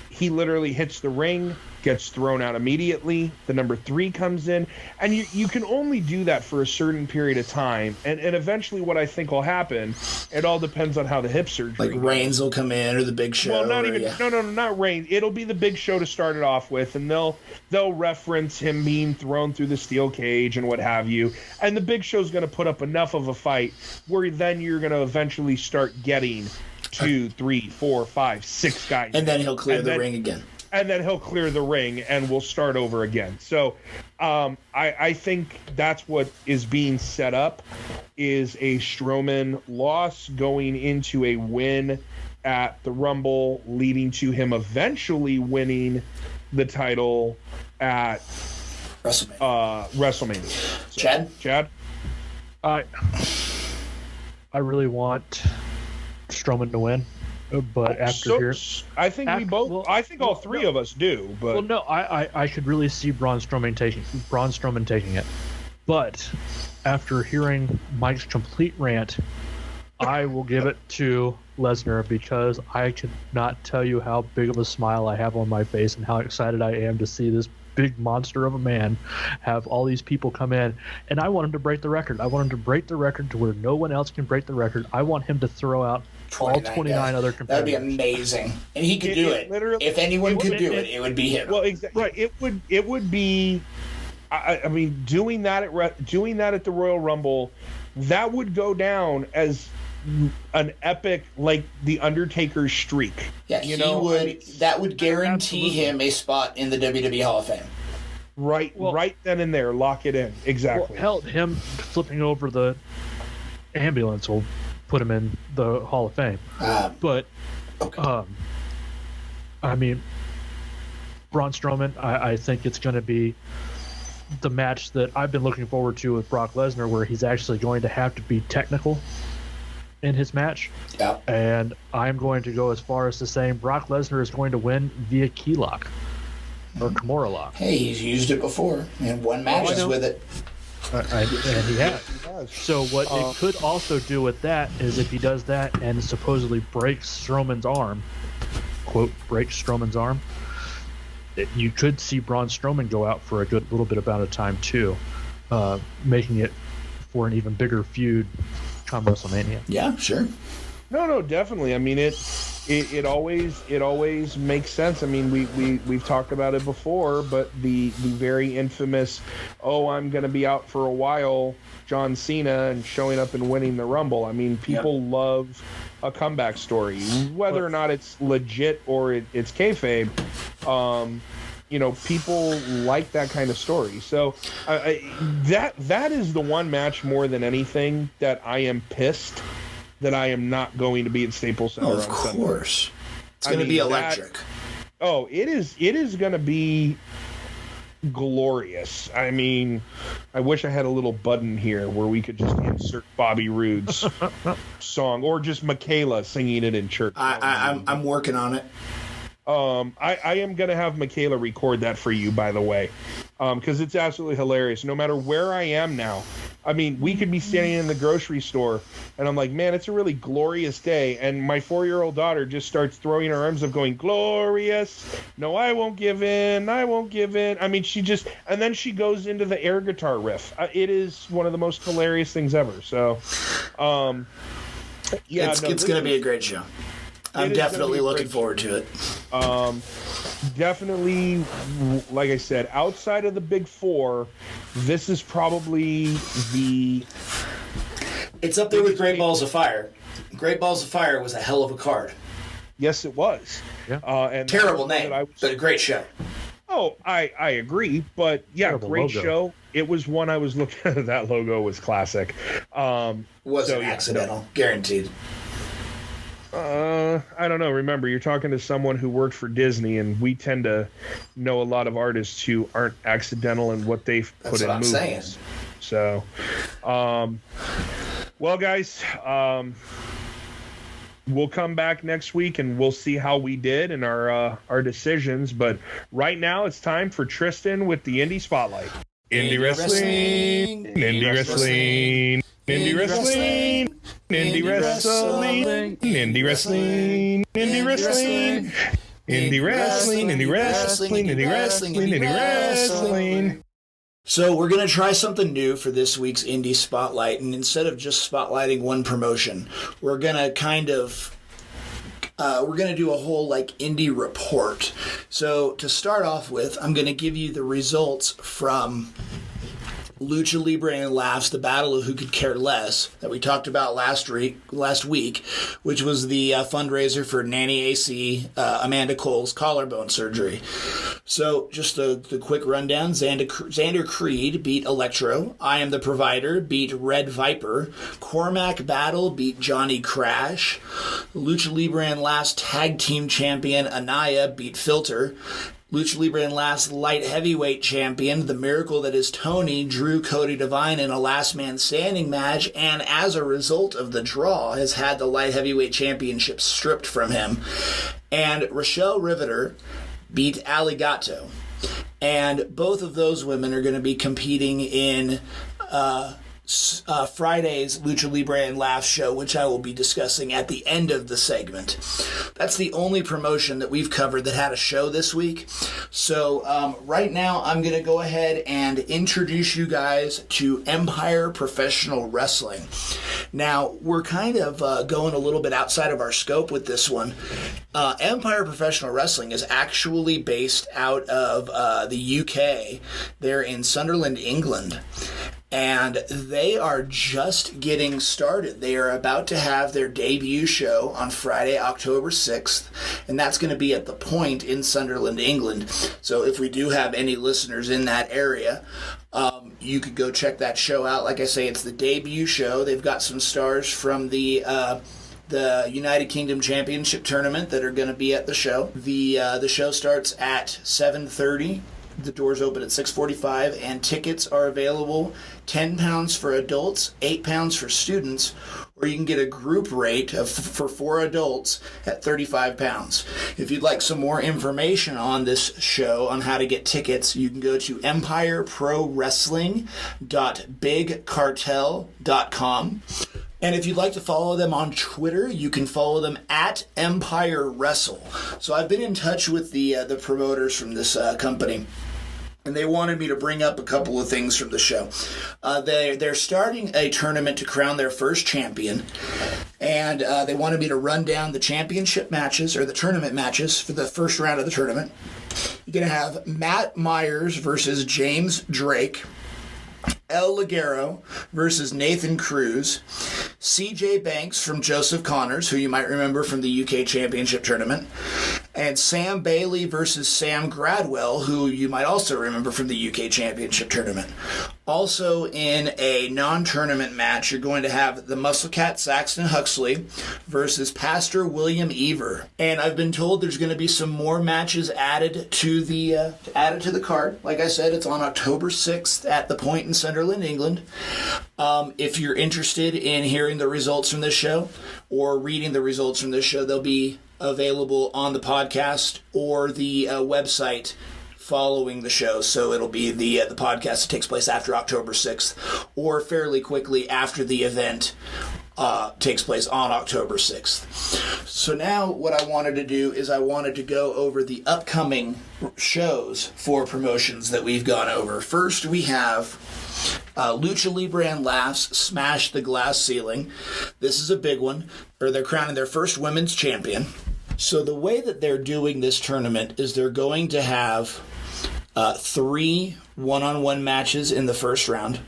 he literally hits the ring, gets thrown out immediately. The number three comes in, and you can only do that for a certain period of time. And eventually what I think will happen, it all depends on how the hip surgery goes. Reigns will come in, or the Big Show. Well, not Reigns. It'll be the Big Show to start it off with, and they'll reference him being thrown through the steel cage and what have you. And the Big Show's going to put up enough of a fight where then you're going to eventually start getting 2, 3, 4, 5, 6 guys. And then he'll clear the ring again. And then he'll clear the ring, and we'll start over again. So I think that's what is being set up, is a Strowman loss going into a win at the Rumble, leading to him eventually winning the title at WrestleMania. So, Chad? I really want Strowman to win. But I think we both. Well, I think all three of us do. But well, no, I could really see Braun Strowman taking it. But after hearing Mike's complete rant, I will give it to Lesnar, because I could not tell you how big of a smile I have on my face and how excited I am to see this big monster of a man have all these people come in. And I want him to break the record. I want him to break the record to where no one else can break the record. I want him to throw out all 29 other competitors. That'd be amazing, and he could do it. If anyone could do it, it would be him. Well, exactly. Right. It would be. I mean, doing that at the Royal Rumble, that would go down as an epic, like the Undertaker's streak. Yeah, that would guarantee him a spot in the WWE Hall of Fame. Right then and there, lock it in. Exactly. Well, him flipping over the ambulance will put him in the Hall of Fame. Okay. I mean, Braun Strowman, I think it's going to be the match that I've been looking forward to with Brock Lesnar, where he's actually going to have to be technical in his match. Yeah. And I'm going to go as far as to saying Brock Lesnar is going to win via key lock or Kimura lock. Hey, he's used it before and won matches with it. And he has. So what it could also do with that is, if he does that and supposedly breaks Strowman's arm, quote, breaks Strowman's arm, you could see Braun Strowman go out for a good little bit amount of time too, making it for an even bigger feud come WrestleMania. Yeah, sure. No, definitely. I mean, it always makes sense. I mean, we've talked about it before, but the very infamous, oh, I'm going to be out for a while, John Cena, and showing up and winning the Rumble. I mean, people love a comeback story, whether or not it's legit or it's kayfabe. People like that kind of story. So that is the one match more than anything that I am pissed that I am not going to be at Staples Center. Oh, of course. It's going to be electric. It is going to be glorious. I mean, I wish I had a little button here where we could just insert Bobby Roode's song, or just Michaela singing it in church. I'm working on it. I am going to have Michaela record that for you, by the way, because it's absolutely hilarious. No matter where I am now, I mean, we could be standing in the grocery store, and I'm like, man, it's a really glorious day, and my 4-year-old daughter just starts throwing her arms up going, glorious, no, I won't give in, I won't give in. I mean, and then she goes into the air guitar riff. It is one of the most hilarious things ever. So, it's going to be a great show. I'm definitely looking forward to it. Definitely, like I said, outside of the big four, this is probably It's up there with Great Balls of Fire. Great Balls of Fire was a hell of a card. Yes, it was. Yeah. And terrible name, but a great show. Oh, I agree, but yeah, terrible great logo. show. It was one I was looking at. That logo was classic. Wasn't accidental, guaranteed. I don't know. Remember, you're talking to someone who worked for Disney, and we tend to know a lot of artists who aren't accidental in what they've put in movies. Saying. So, well, guys, we'll come back next week and we'll see how we did in our decisions. But right now, it's time for Tristan with the Indie Spotlight. Indie Wrestling. Indie Wrestling. Indie Wrestling. Indie Wrestling. Indie Wrestling. Indie Wrestling. Indie Wrestling. Indie Wrestling. Indie Wrestling. Indie Wrestling. So we're going to try something new for this week's Indie Spotlight, and instead of just spotlighting one promotion, we're going to we're going to do a whole indie report. So to start off with, I'm going to give you the results from Lucha Libre and Laughs, the Battle of Who Could Care Less, that we talked about last week, which was the fundraiser for Nanny AC, Amanda Cole's collarbone surgery. So just the quick rundown. Xander Creed beat Electro. I Am the Provider beat Red Viper. Cormac Battle beat Johnny Crash. Lucha Libre and Laughs Tag Team Champion Anaya beat Filter. Lucha Libre and Laughs light heavyweight champion, the miracle that is Tony, drew Cody Devine in a last man standing match, and as a result of the draw, has had the light heavyweight championship stripped from him. And Rochelle Riveter beat Aligato. And both of those women are going to be competing in Friday's Lucha Libre and Laughs show, which I will be discussing at the end of the segment. That's the only promotion that we've covered that had a show this week. So right now I'm going to go ahead and introduce you guys to Empire Professional Wrestling. Now, we're kind of going a little bit outside of our scope with this one. Empire Professional Wrestling is actually based out of the UK. They're in Sunderland, England. And they are just getting started. They are about to have their debut show on Friday, October 6th, and that's going to be at The Point in Sunderland, England. So if we do have any listeners in that area, you could go check that show out. Like I say, it's the debut show. They've got some stars from the United Kingdom Championship Tournament that are going to be at the show. The show starts at 7:30. The doors open at 6:45, and tickets are available £10 for adults, £8 for students, or you can get a group rate for 4 adults at £35. If you'd like some more information on this show, on how to get tickets, you can go to empireprowrestling.bigcartel.com. And if you'd like to follow them on Twitter, you can follow them at Empire Wrestle. So I've been in touch with the promoters from this company. and they wanted me to bring up a couple of things from the show. They're starting a tournament to crown their first champion, and they wanted me to run down the championship matches, or the tournament matches, for the first round of the tournament. You're going to have Matt Myers versus James Drake, El Ligero versus Nathan Cruz, CJ Banks from Joseph Connors, who you might remember from the UK Championship Tournament, and Sam Bailey versus Sam Gradwell, who you might also remember from the UK Championship Tournament. Also in a non-tournament match, you're going to have the Muscle Cat Saxton Huxley versus Pastor William Ever. And I've been told there's going to be some more matches added to the card. Like I said, it's on October 6th at the Point in Sunderland, England. If you're interested in hearing the results from this show or reading the results from this show, they'll be available on the podcast or the website following the show. So it'll be the podcast that takes place after October 6th or fairly quickly after the event takes place on October 6th. So now what I wanted to do is I wanted to go over the upcoming shows for promotions that we've gone over. First, we have Lucha Libre and Laughs Smash the Glass Ceiling. This is a big one, or they're crowning their first women's champion. So the way that they're doing this tournament is they're going to have 3 one-on-one matches in the first round,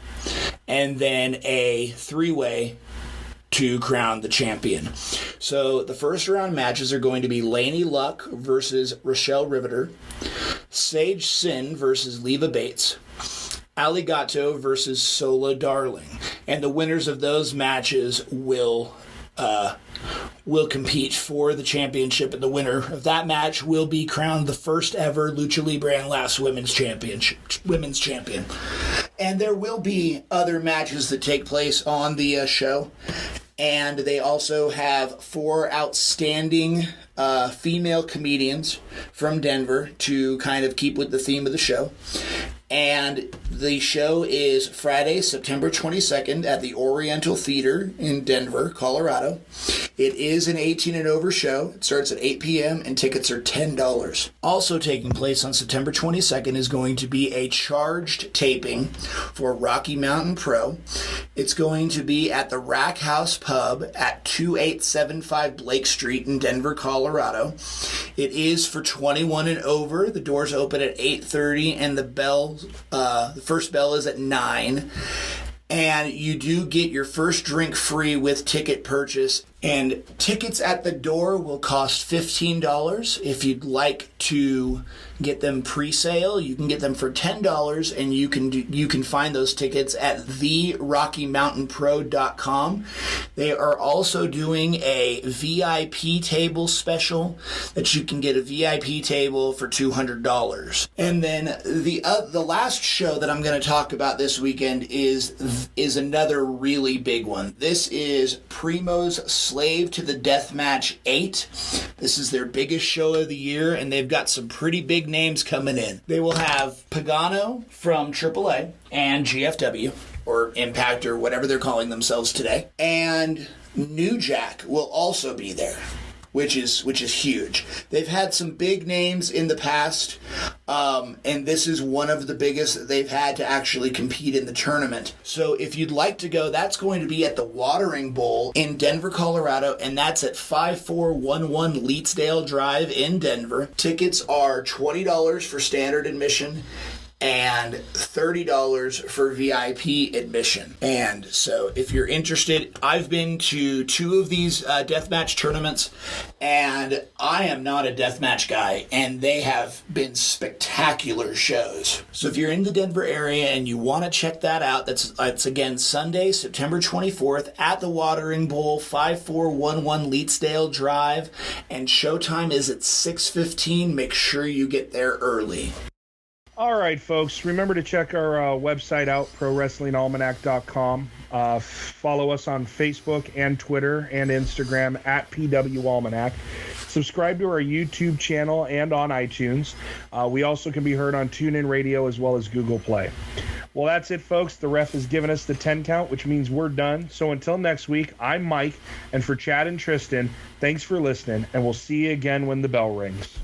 and then a 3-way to crown the champion. So the first round matches are going to be Lainey Luck versus Rochelle Riveter, Sage Sin versus Leva Bates, Aligato versus Sola Darling. And the winners of those matches will compete for the championship, and the winner of that match will be crowned the first ever Lucha Libre and Laughs women's champion. And there will be other matches that take place on the show. And they also have 4 outstanding female comedians from Denver to kind of keep with the theme of the show. And the show is Friday, September 22nd at the Oriental Theater in Denver, Colorado. It is an 18 and over show. It starts at 8 p.m. and tickets are $10. Also taking place on September 22nd is going to be a charged taping for Rocky Mountain Pro. It's going to be at the Rack House Pub at 2875 Blake Street in Denver, Colorado. It is for 21 and over. The doors open at 8:30 and the first bell is at 9. And you do get your first drink free with ticket purchase. And tickets at the door will cost $15. If you'd like to get them pre-sale, you can get them for $10, and you can find those tickets at therockymountainpro.com. They are also doing a VIP table special that you can get a VIP table for $200. And then the last show that I'm going to talk about this weekend is another really big one. This is Primo's Slave to the Deathmatch 8. This is their biggest show of the year, and they've got some pretty big names coming in. They will have Pagano from AAA and GFW, or Impact, or whatever they're calling themselves today. And New Jack will also be there, which is huge. They've had some big names in the past, and this is one of the biggest that they've had to actually compete in the tournament. So if you'd like to go, that's going to be at the Watering Bowl in Denver, Colorado, and that's at 5411 Leetsdale Drive in Denver. Tickets are $20 for standard admission and $30 for VIP admission. And so if you're interested, I've been to 2 of these deathmatch tournaments, and I am not a deathmatch guy, and they have been spectacular shows. So if you're in the Denver area and you want to check that out, it's again Sunday, September 24th at the Watering Bowl, 5411 Leetsdale Drive, and showtime is at 6:15. Make sure you get there early. All right, folks, remember to check our website out, ProWrestlingAlmanac.com. Follow us on Facebook and Twitter and Instagram at PWAlmanac. Subscribe to our YouTube channel and on iTunes. We also can be heard on TuneIn Radio as well as Google Play. Well, that's it, folks. The ref has given us the 10 count, which means we're done. So until next week, I'm Mike, and for Chad and Tristan, thanks for listening, and we'll see you again when the bell rings.